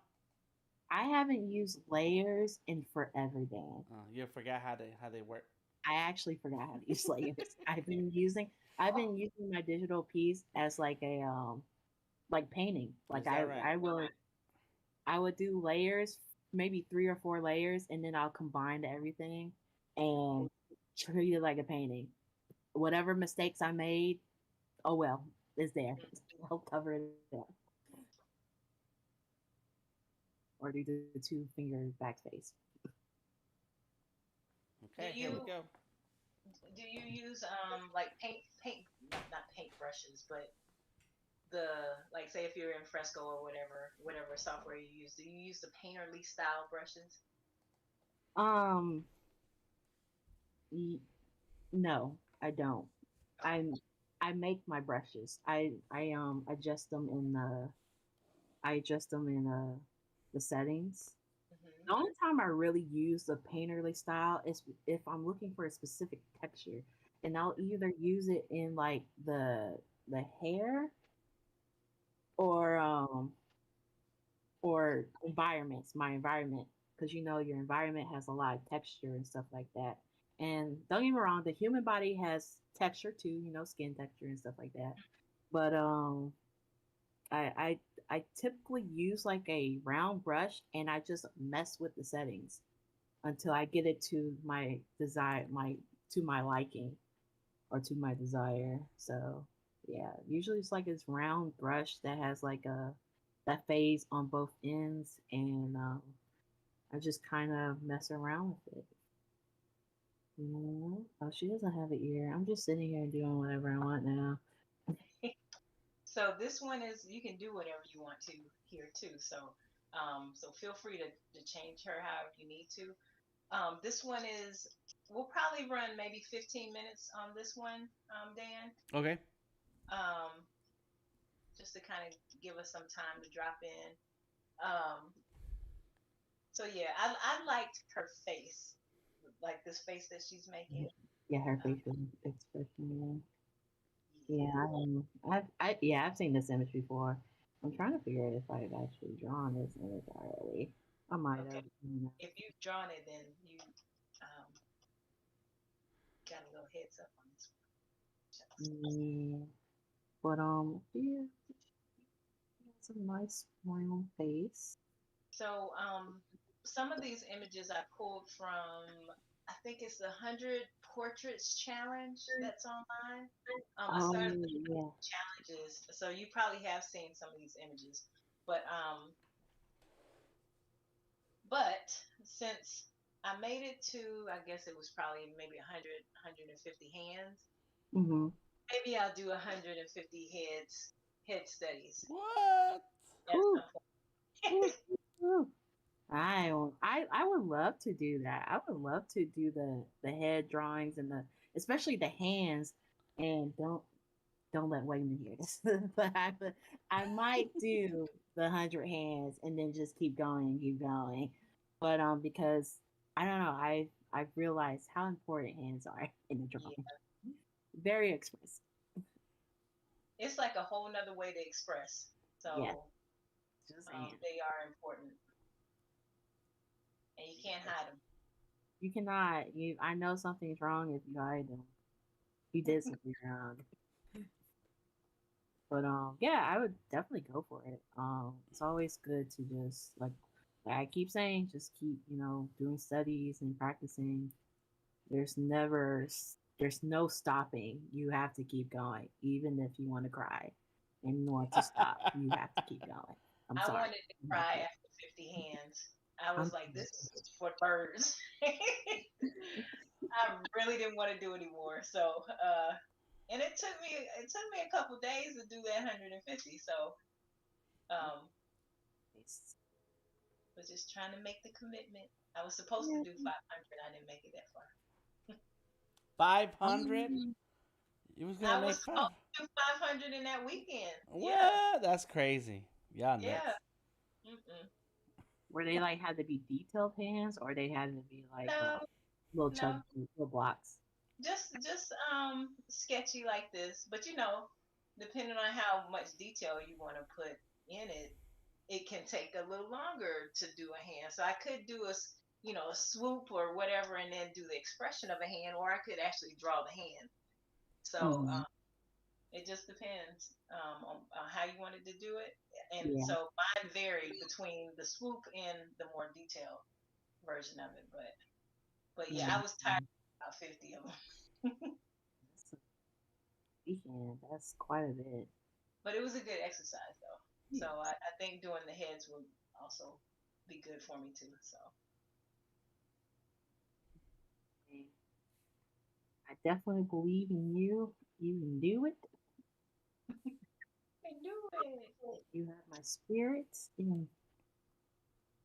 I haven't used layers in forever, Dan. You forgot how they work. I actually forgot how to use layers. I've been using my digital piece as like a like painting. Like Is that right? I would do layers, maybe 3 or 4 layers, and then I'll combine everything and treat it like a painting. Whatever mistakes I made, oh well, it's there. I'll cover it up. Or do the 2 finger backspace. Do Okay, here we you go. do you use like paint not paint brushes, but the like say if you're in Fresco or whatever software you use, do you use the painterly style brushes? Um, y- no, I don't. Okay. I'm I make my brushes. I adjust them in the settings. The Hmm. only time I really use the painterly style is if I'm looking for a specific texture, and I'll either use it in like the hair or environments, my environment, because your environment has a lot of texture and stuff like that. And don't get me wrong, the human body has texture too, skin texture and stuff like that. But I I I typically use like a round brush and I just mess with the settings until I get it to my desire, my liking or to my desire. So yeah, usually it's like this round brush that has like a that fades on both ends, and I just kind of mess around with it. Oh, she doesn't have an ear. I'm just sitting here doing whatever I want now. So this one is you can do whatever you want to here too. So So feel free to change her however you need to. This one is, we'll probably run maybe 15 minutes on this one, Dan, Okay. um, just to kind of give us some time to drop in. Um, so yeah, I liked her face, like this face that she's making. Yeah, her Uh, facial expression. Yeah, yeah. yeah, I've seen this image before. I'm trying to figure out if I've actually drawn this image already. I might Okay. have. You know. If you've drawn it, then you um, got a little heads up on this one. Yeah, but yeah, it's a nice round face. So, some of these images I pulled from, I think it's the 100 Portraits Challenge that's online. I Oh started the yeah. challenges, so you probably have seen some of these images. But, but since I made it to, I guess it was probably maybe 100, 150 hands, Mhm. maybe I'll do 150 head studies What? at Whew, some whew, point. whew. I would love to do that. I would love to do the head drawings and the especially the hands. And don't let Wayman hear this, but I might do the 100 hands and then just keep going. But because I don't know, I've realized how important hands are in the drawing. Yeah. Very expressive. It's like a whole nother way to express. Yes, So just hands. they are important, and you can't hide You cannot. You. I know something's wrong if you hide them. You did them. something wrong. But yeah, I would definitely go for it. It's always good to just like I keep saying, just keep doing studies and practicing. There's never there's no stopping. You have to keep going, even if you want to cry and you want to stop. You have to keep going. I'm I sorry. wanted to You have cry to. after 50 hands. I was I'm like, this is for birds. I really didn't want to do anymore. So, and it took me a couple days to do that 150. So, um, was just trying to make the commitment. I was supposed to yeah. do 500. I didn't make it that far. 500? Um, You was gonna I was make five? supposed to do 500 in that weekend. Yeah, What? That's crazy. Yeah, yeah. nuts. Mm-mm. where they like had to be detailed hands, or they had to be like No, little no. chubby little blocks. Just sketchy like this, but depending on how much detail you want to put in it, it can take a little longer to do a hand. So I could do a swoop or whatever, and then do the expression of a hand, or I could actually draw the hand. So Hmm. it just depends on how you wanted to do it. And Yeah. so mine varied between the swoop and the more detailed version of it. But yeah, I was tired Mhm. of about 50 of them. That's a weekend. That's quite a bit. But it was a good exercise though. So I think doing the heads would also be good for me too. So Yeah. I definitely believe in you. You can do it. I can do it. You have my spirit, and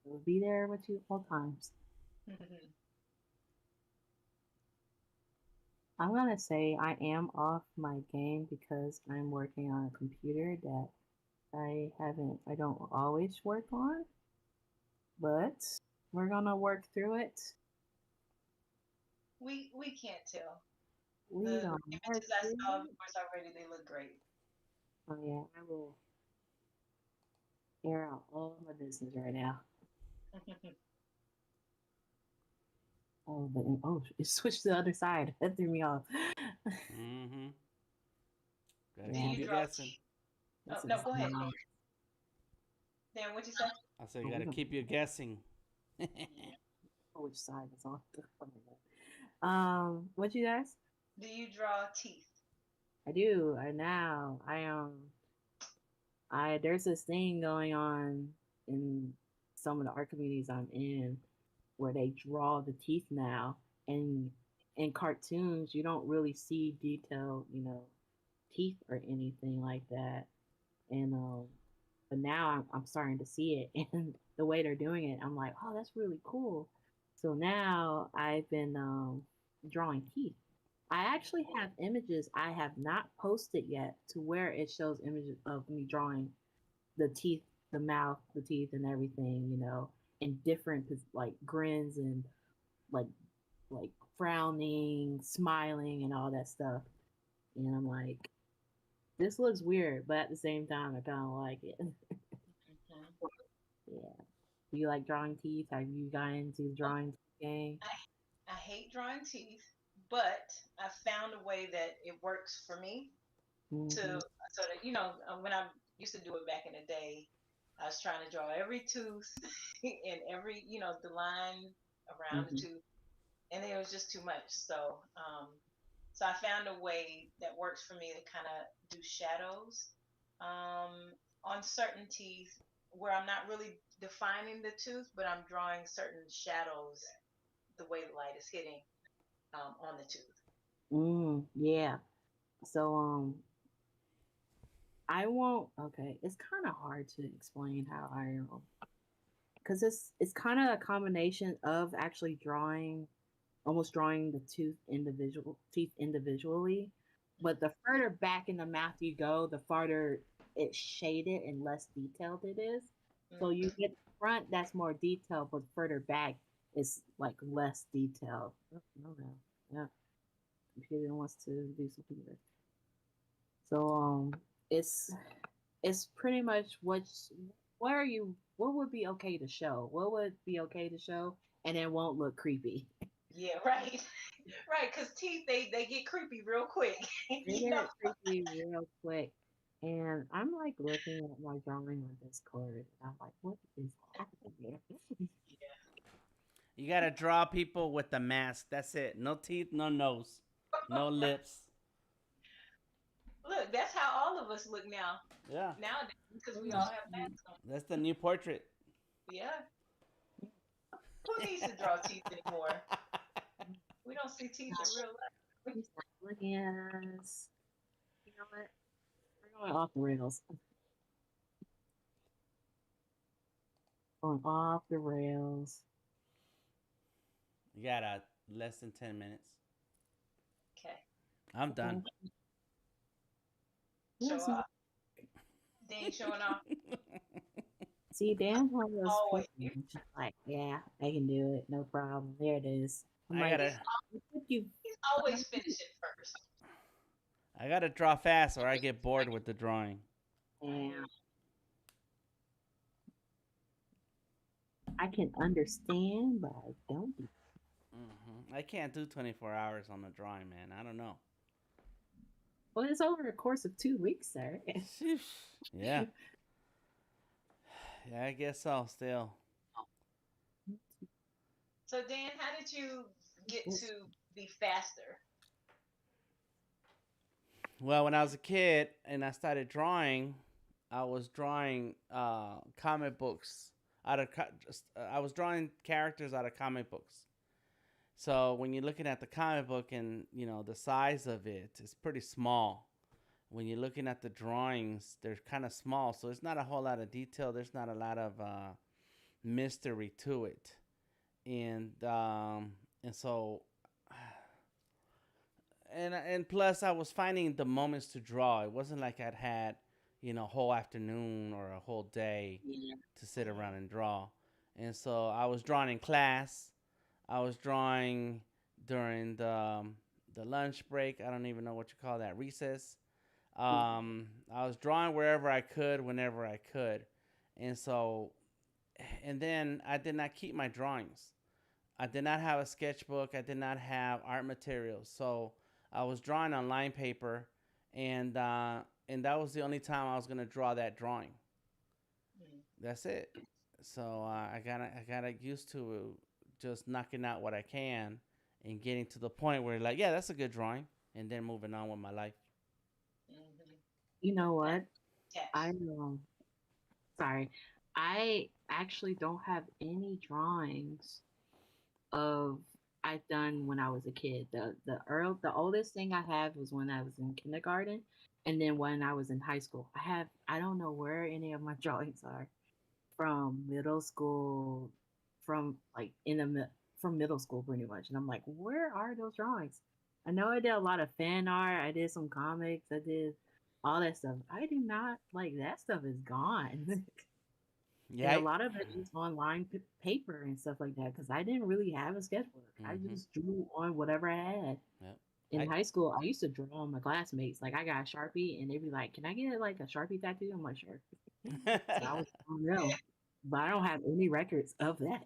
I will be there with you all times. I'm gonna say I am off my game because I'm working on a computer that I don't always work on, but we're gonna work through it. We can't tell. We The gonna work images I through saw of it. yours already, they look great. Oh yeah, I will air out all my business right now. Oh, but oh, it switched to the other side. That threw me off. Mm-hmm. Gotta Do Yeah, keep you you draw guessing. teeth? Oh this no, is go ahead. not. Dan, what'd you say? I said Oh, we gotta don't keep you guessing. Yeah. know which side is on. Oh my God. What you guys? Do you draw teeth? I do. I now. I there's this thing going on in some of the art communities I'm in where they draw the teeth now, and in cartoons you don't really see detailed, teeth or anything like that. And but now I'm starting to see it, and the way they're doing it, I'm like, oh, that's really cool. So now I've been drawing teeth. I actually have images I have not posted yet to where it shows images of me drawing the teeth, the mouth, the teeth, and everything, in different like grins and like like frowning, smiling, and all that stuff. And I'm like, this looks weird, but at the same time, I kind of like it. Mhm. Yeah. Do you like drawing teeth? Have you gotten into the Well, drawing teeth game? I hate drawing teeth, but I found a way that it works for me to Mm-hmm. so that when I used to do it back in the day, I was trying to draw every tooth and every the line around the Mm-hmm. tooth, and it was just too much. So I found a way that works for me to kind of do shadows on certain teeth where I'm not really defining the tooth, but I'm drawing certain shadows the way the light is hitting on the tooth. Yeah. So I won't. Okay, it's kind of hard to explain how I because it's kind of a combination of actually almost drawing the teeth individually. But the further back in the mouth you go, the farther it's shaded and less detailed it is. So you Hmm. get the front that's more detailed, but further back is like less detailed. Oh, no. Yeah, computer wants to do something with it. So it's it's pretty much what would be okay to show, what would be okay to show, and it won't look creepy. Yeah, right, right. Because teeth they get creepy real quick. They you know. get creepy real quick. And I'm like looking at my drawing on Discord, and I'm like, what is happening here? You gotta draw people with the mask. That's it. No teeth, no nose, no Right. lips. Look, that's how all of us look Yeah, nowadays because we all have masks on. that's the new portrait. Yeah. Who needs to draw teeth anymore? We don't see teeth in real life. He's not looking at us. You know what? We're going off the rails. Going off the rails. You got less than 10 minutes. Okay. I'm done. Okay. Yeah, Show off. They ain't showing off see, Dan's one of those always. people. It's just like, yeah, I can do it, no problem. There it is. I'm I like, He's gotta, what you? he's always finishing first. I gotta draw fast, or I get bored with the drawing. I hear Yeah, you. I can understand, but I don't. I can't do 24 hours on the drawing, man. I don't know. Well, it's over a course of 2 weeks, sir. Sheesh. Yeah, yeah, I guess so. Still, So Dan, how did you get to be faster? well, when I was a kid and I started drawing, I was drawing comic books I was drawing characters out of comic books. So when you're looking at the comic book and the size of it, it's pretty small. When you're looking at the drawings, they're kind of small, so it's not a whole lot of detail. There's not a lot of mystery to it, and so and plus I was finding the moments to draw. It wasn't like I'd had a whole afternoon or a whole day Yeah. to sit around and draw, and so I was drawing in class. I was drawing during the lunch break. I don't even know what you call that, recess. I was drawing wherever I could, whenever I could, and so, and then I did not keep my drawings. I did not have a sketchbook. I did not have art materials, so I was drawing on line paper, and that was the only time I was gonna draw that drawing. Mm. That's it. So I got used to just knocking out what I can and getting to the point where like, yeah, that's a good drawing, and then moving on with my life. Hmm. You know what? I Attached. sorry. I actually don't have any drawings of I've done when I was a kid. The oldest thing I have was when I was in kindergarten, and then when I was in high school. I don't know where any of my drawings are. from middle school, from like from middle school pretty much, and I'm like, where are those drawings? I know I did a lot of fan art. I did some comics. I did all that stuff. I do not like that stuff is gone. Yeah. And a lot of it is online paper and stuff like that because I didn't really have a sketchbook. I Mm-hmm. just drew on whatever I had. Yep. In high school, I used to draw on my classmates. Like I got a Sharpie and they'd be like, "Can I get like a Sharpie tattoo?" I'm like, "Sure." So I was drawing them, but I don't have any records of that.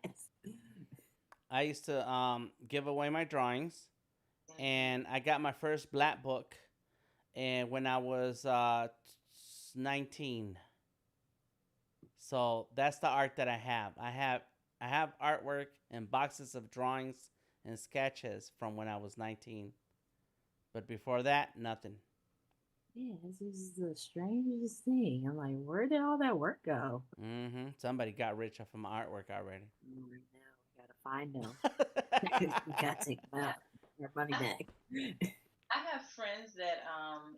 I used to give away my drawings, Mhm. and I got my first black book, and when I was 19. So that's the art that I have. I have artwork and boxes of drawings and sketches from when I was 19. But before that, nothing. Yeah, this is the strangest thing. I'm like, where did all that work go? Somebody got rich off of my artwork already. Right now, we gotta find them. We gotta take them out. Their money I, back. I have friends that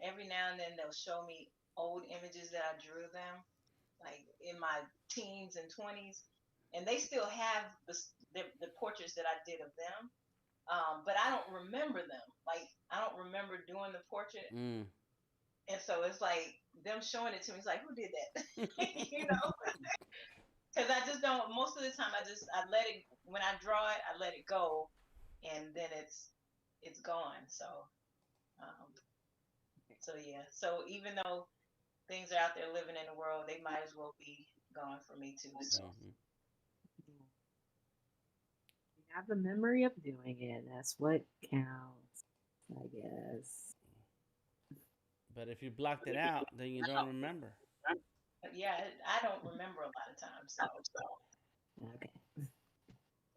every now and then they'll show me old images that I drew them, like in my teens and 20s, and they still have the portraits that I did of them. But I don't remember them. Like I don't remember doing the portrait, Mm. and so it's like them showing it to me. It's like, who did that? you know, because I just don't. Most of the time, I let it when I draw it, I let it go, and then it's gone. Um, so yeah. So even though things are out there living in the world, they might as well be gone for me too. So Hmm. You have the memory of doing it. That's what counts, I guess. But if you blocked it out, then you don't remember. but yeah, I don't remember a lot of times. So Okay.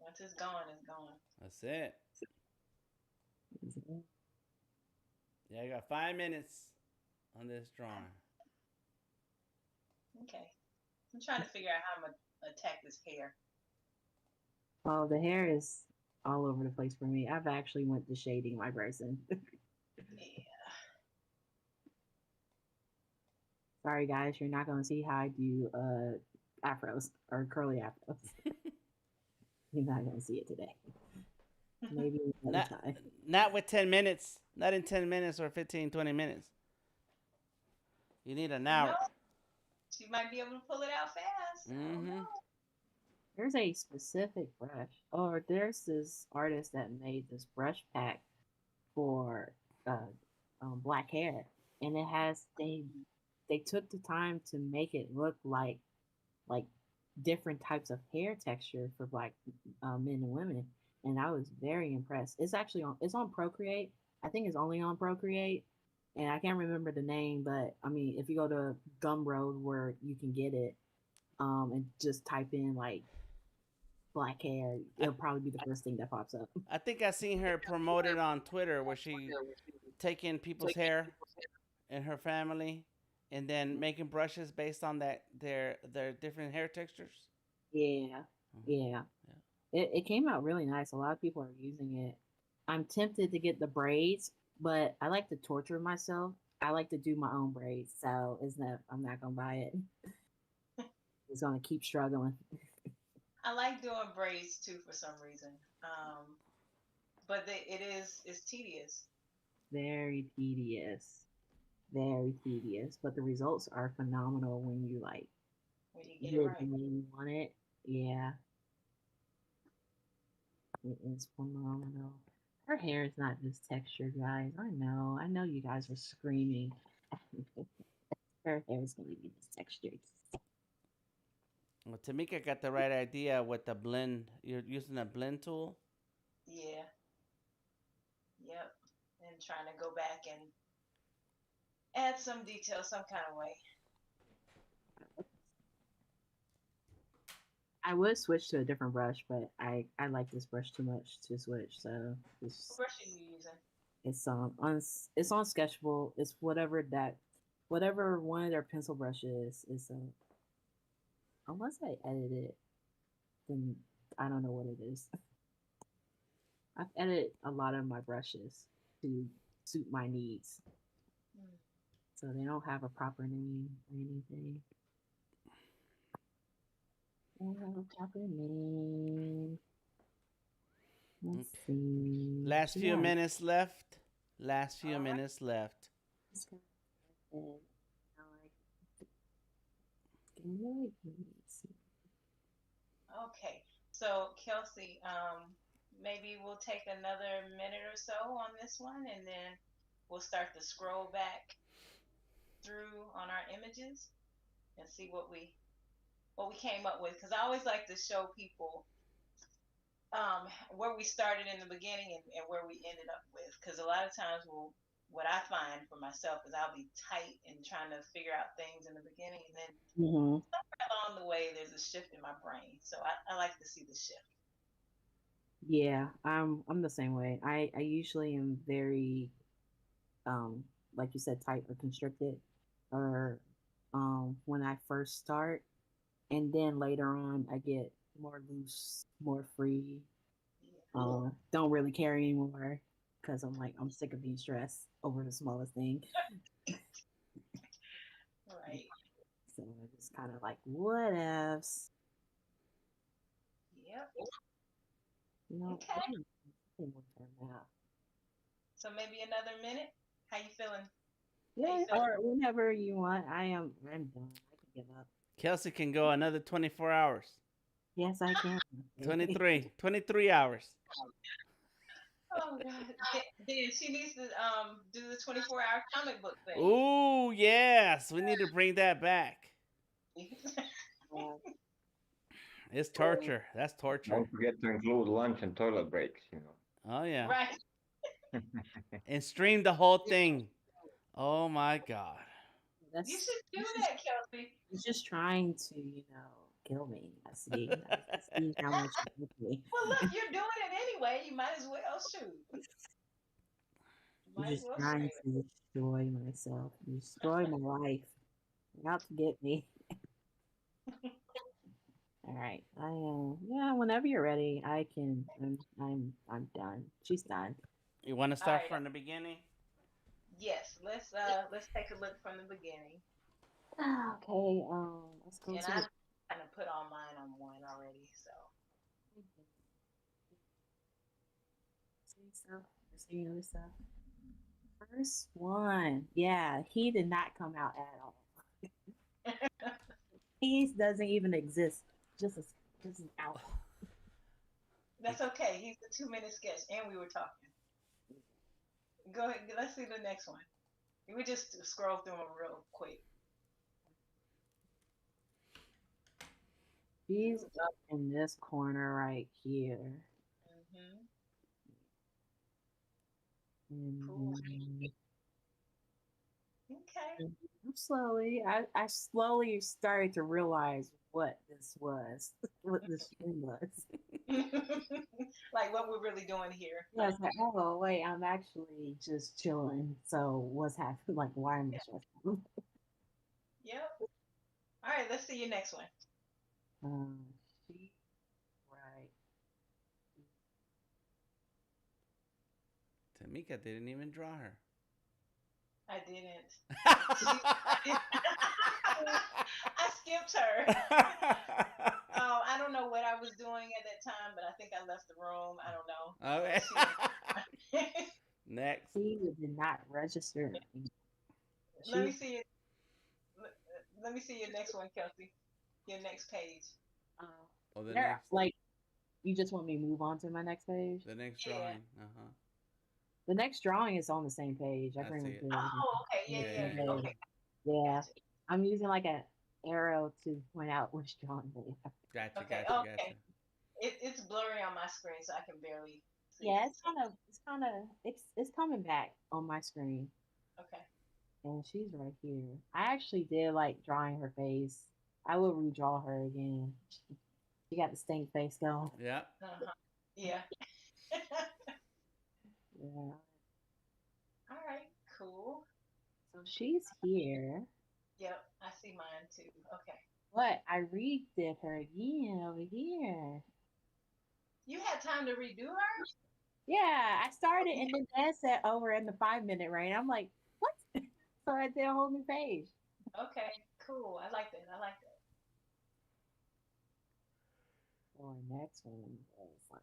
once it's gone, it's gone. That's it. Yeah, I got 5 minutes on this drawing. Okay. I'm trying to figure out how I'm gonna attack this hair. Well, the hair is all over the place for me. I've actually went to shading my person. Yeah. Sorry, guys, you're not gonna see how I do afros or curly afros. You're not gonna see it today. Maybe another Not time. not with 10 minutes. Not in 10 minutes or 15, 20 minutes. You need an Who hour. knows? She might be able to pull it out fast. I don't Mm-hmm. know. There's a specific brush, or there's this artist that made this brush pack for uh, black hair, and it has they took the time to make it look like different types of hair texture for black men and women, and I was very impressed. It's on Procreate. I think it's only on Procreate, and I can't remember the name, but I mean, if you go to Gumroad where you can get it, and just type in like black hair, I, it'll probably be the first thing that pops up. I think I seen her promoted on Twitter where she taking people's hair in her family and then making brushes based on that their different hair textures. Yeah, Mm-hmm. yeah. Yeah. It came out really nice. A lot of people are using it. I'm tempted to get the braids, but I like to torture myself. I like to do my own braids, so it's not. I'm not gonna buy it. It's gonna keep struggling. I like doing braids too for some reason. But it's tedious Very tedious, very tedious. But the results are phenomenal when you like when you get it get it the right. way you want it. Yeah, it is phenomenal. Her hair is not this texture, guys. I know. I know you guys are screaming. Her hair is going to be this texture. Well, Tamika got the right idea with the blend. You're using a blend tool. Yeah. Yep. And trying to go back and add some detail some kind of way. I would switch to a different brush, but I like this brush too much to switch. So What it's brush are you using? it's on Sketchable. It's whatever one of their pencil brushes is. Unless I edit it, then I don't know what it is. I've edited a lot of my brushes to suit my needs, Hmm. so they don't have a proper name or anything. Chocolate. Let's Okay. see. Last few Yeah. minutes left. Last few All right. minutes left. It's got it. I like it. Let's see. Okay. So, Kelsey, maybe we'll take another minute or so on this one, and then we'll start to scroll back through on our images and see what we came up with. Because I always like to show people where we started in the beginning and where we ended up with. Because a lot of times, what I find for myself is I'll be tight and trying to figure out things in the beginning, and then Mm-hmm. along the way, there's a shift in my brain. So I like to see the shift. Yeah, I'm the same way. I usually am very um like you said, tight or constricted, or when I first start, and then later on I get more loose, more free. Don't really care anymore because I'm like I'm sick of being stressed over the smallest thing. Right. So I just kind of like what ifs, Yep. you know. Okay. Nothing will turn out. So maybe another minute. How you feeling? How you Yeah, feeling? or whenever you want. I'm done. I can give up. Kelsey can go another 24 hours. Yes, I can. 23 hours. Oh God. Then she needs to do the 24-hour comic book thing. Ooh, yes. We need to bring that back. Uh, It's torture. That's torture. Don't forget to include lunch and toilet breaks, you know. Oh, yeah. Right. And stream the whole thing. Oh, my God. You that's should do that, Kelsey. he's just trying to, kill me. I see. I see how much you hate me. Well, look, you're doing it anyway. You might as well shoot. You He's might as just well trying stream it. to destroy myself, destroy my life. You're out to get me. All right. I yeah. Whenever you're ready, I can. I'm done. She's done. You want to All start right. from the beginning? Yes. Let's take a look from the beginning. Okay. Let's go And to I the. kind of put all mine on one already. So See stuff. See other stuff. First one. Yeah, he did not come out at all. He doesn't even exist. Just a, just an outline. that's okay. He's the 2 minute sketch, and we were talking. Go ahead. Let's see the next one. We just scroll through them real quick. She's up in this corner right here. Hmm. And Cool. then Okay. I slowly started to realize what this was, what this stream was. Like what we're really doing here. Yeah, I was like, oh wait, I'm actually just chilling. So what's happening? Like, why am I stressed out? Yep. All right. Let's see your next one. Um, she right. Tamika didn't even draw her. I didn't. I skipped her. I don't know what I was doing at that time, but I think I left the room. I don't know. Okay. She, Next. She did not register. let me She see it. Let me see your next one, Kelsey. Your next page. uh, Oh, the there next. like you just want me to move on to my next page. The next Yeah. drawing. Uh huh. The next drawing is on the same page. I I pretty see much it. did everything. Oh, okay. on Yeah, the Yeah, yeah, same yeah, yeah. yeah. page. Okay, Yeah, gotcha. I'm using like a arrow to point out which drawing they are. Gotcha, Okay, gotcha, okay. gotcha. It's blurry on my screen, so I can barely see Yeah, it. So, it's coming back on my screen, okay. and she's right here. I actually did like drawing her face. I will redraw her again. She got the stink face going. Yeah. Uh-huh. Yeah. Yeah. All right. Cool. So she's here, Yep. I see mine too. Okay. but I redid her again over here. You had time to redo her? Yeah, I started and then Dad said, "Oh, we're in the 5 minute range." I'm like, "What?" So I did a whole new page. Okay. Cool. I like that. I like that. our next one was like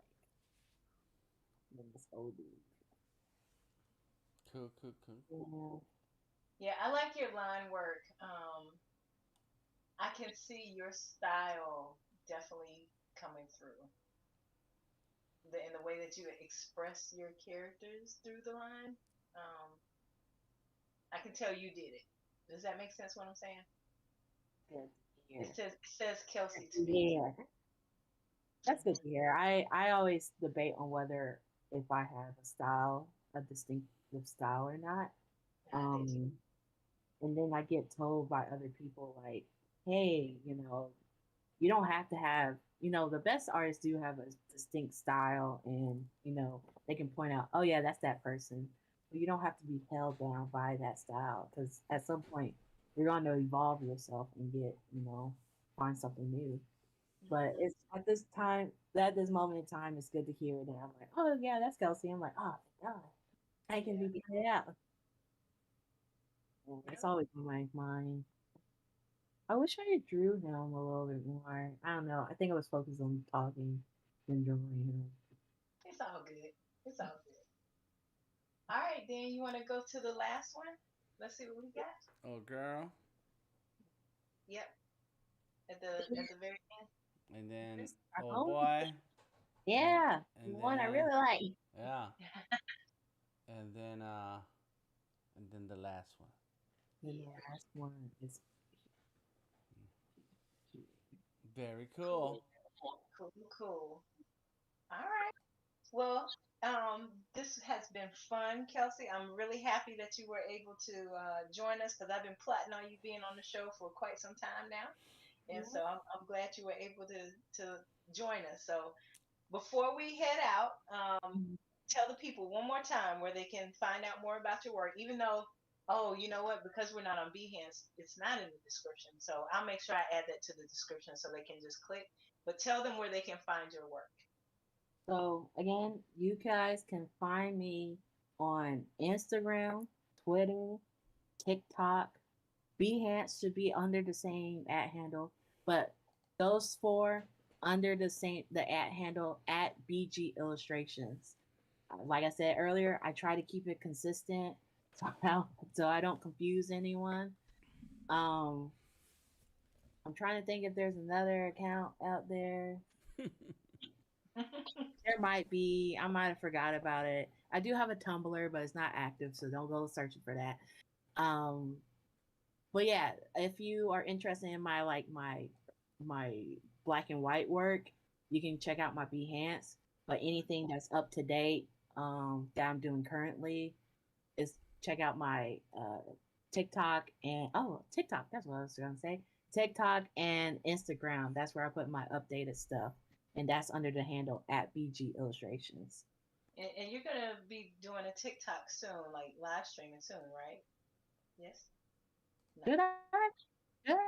this old dude. Cool, cool, cool. Yeah. Yeah, I like your line work. I can see your style definitely coming through. In the way that you express your characters through the line. Um, I can tell you did it. Does that make sense what I'm saying? Good to hear. It says Kelsey to me. Yeah, that's good Hmm. to hear. I always debate on whether if I have a style, a distinctive style or not. I do too. Um, and then I get told by other people like, hey, you don't have to have, the best artists do have a distinct style, and they can point out, oh yeah, that's that person. But you don't have to be held down by that style, because at some point you're going to evolve yourself and get, find something new. But Hmm. it's at this moment in time, it's good to hear that I'm like, oh yeah, that's Kelsey. I'm like, oh thank God, I can Yeah. be it out. And it's Yep. always on my mind. I wish I had drew him a little bit more. I don't know. I think I was focused on talking than drawing him. It's all good. It's all good. All right, then you want to go to the last one? Let's see what we got. Oh, girl. Yep. At the very end. And then, Our oh home? boy. And Yeah, the and one I then, really like. yeah. And then, the last one. And the Yeah. last one is Very cool. Cool. Cool. Cool. All right. Well, this has been fun, Kelsey. I'm really happy that you were able to join us because I've been plotting on you being on the show for quite some time now, and so I'm glad you were able to join us. So before we head out, tell the people one more time where they can find out more about your work. Even though, oh, you know what? Because we're not on Behance, it's not in the description. So I'll make sure I add that to the description so they can just click. But tell them where they can find your work. so again, you guys can find me on Instagram, Twitter, TikTok. Behance should be under the same at handle, but those four under the at handle at BG Illustrations. Like I said earlier, I try to keep it consistent so I don't confuse anyone. Um, I'm trying to think if there's another account out there. There might be. I might have forgot about it. I do have a Tumblr, but it's not active, so don't go searching for that. Um, but yeah, if you are interested in my black and white work, you can check out my Behance. But anything that's up to date, that I'm doing currently, is check out my TikTok and TikTok. That's what I was gonna say. TikTok and Instagram. That's where I put my updated stuff, and that's under the handle at BG Illustrations. And you're gonna be doing a TikTok soon, like live streaming soon, right? Yes. No. Should I? Should Okay,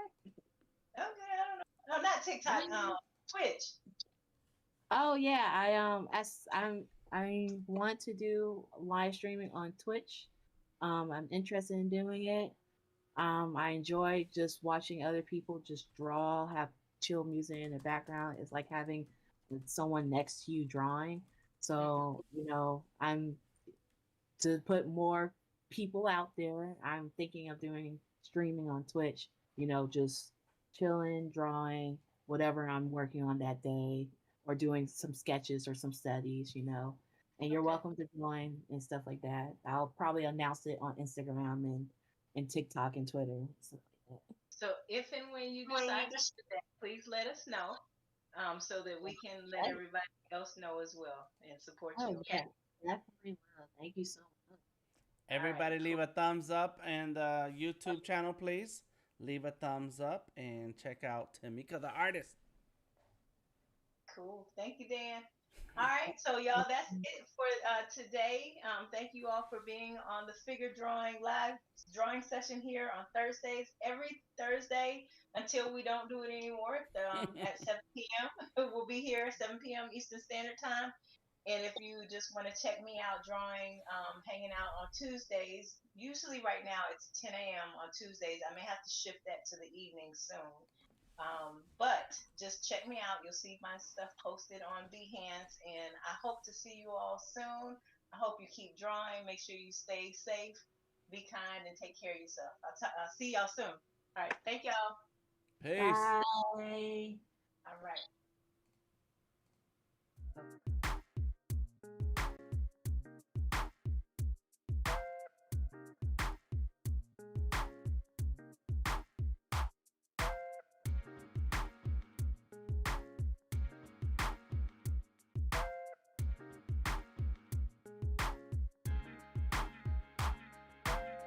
I don't know. No, not TikTok. I? Twitch. Oh yeah, I want to do live streaming on Twitch. I'm interested in doing it. I enjoy just watching other people just draw, have chill music in the background. It's like having someone next to you drawing. Hmm. So, I'm to put more people out there. I'm thinking of doing streaming on Twitch, just chilling, drawing, whatever I'm working on that day, or doing some sketches or some studies. And you're Okay. welcome to join and stuff like that. I'll probably announce it on Instagram and TikTok and Twitter. Stuff like So if and when you decide to do that, please let us know, so that we can let that. everybody else know as well and support you. Oh Okay. yeah, definitely will. Thank you so much. All right. Everybody leave Cool. a thumbs up and the YouTube channel, please. Leave a thumbs up and check out Tamika the artist. Cool. Thank you, Dan. All right, so y'all, that's it for today. Thank you all for being on the figure drawing live drawing session here on Thursdays, every Thursday until we don't do it anymore. At 7 p.m. We'll be here 7 p.m. Eastern Standard Time. And if you just want to check me out drawing, hanging out on Tuesdays, usually right now it's 10 a.m. on Tuesdays. I may have to shift that to the evening soon. But just check me out. You'll see my stuff posted on Behance, and I hope to see you all soon. I hope you keep drawing. Make sure you stay safe, be kind, and take care of yourself. I'll see y'all soon. All right. Thank y'all. Peace. Bye. All right.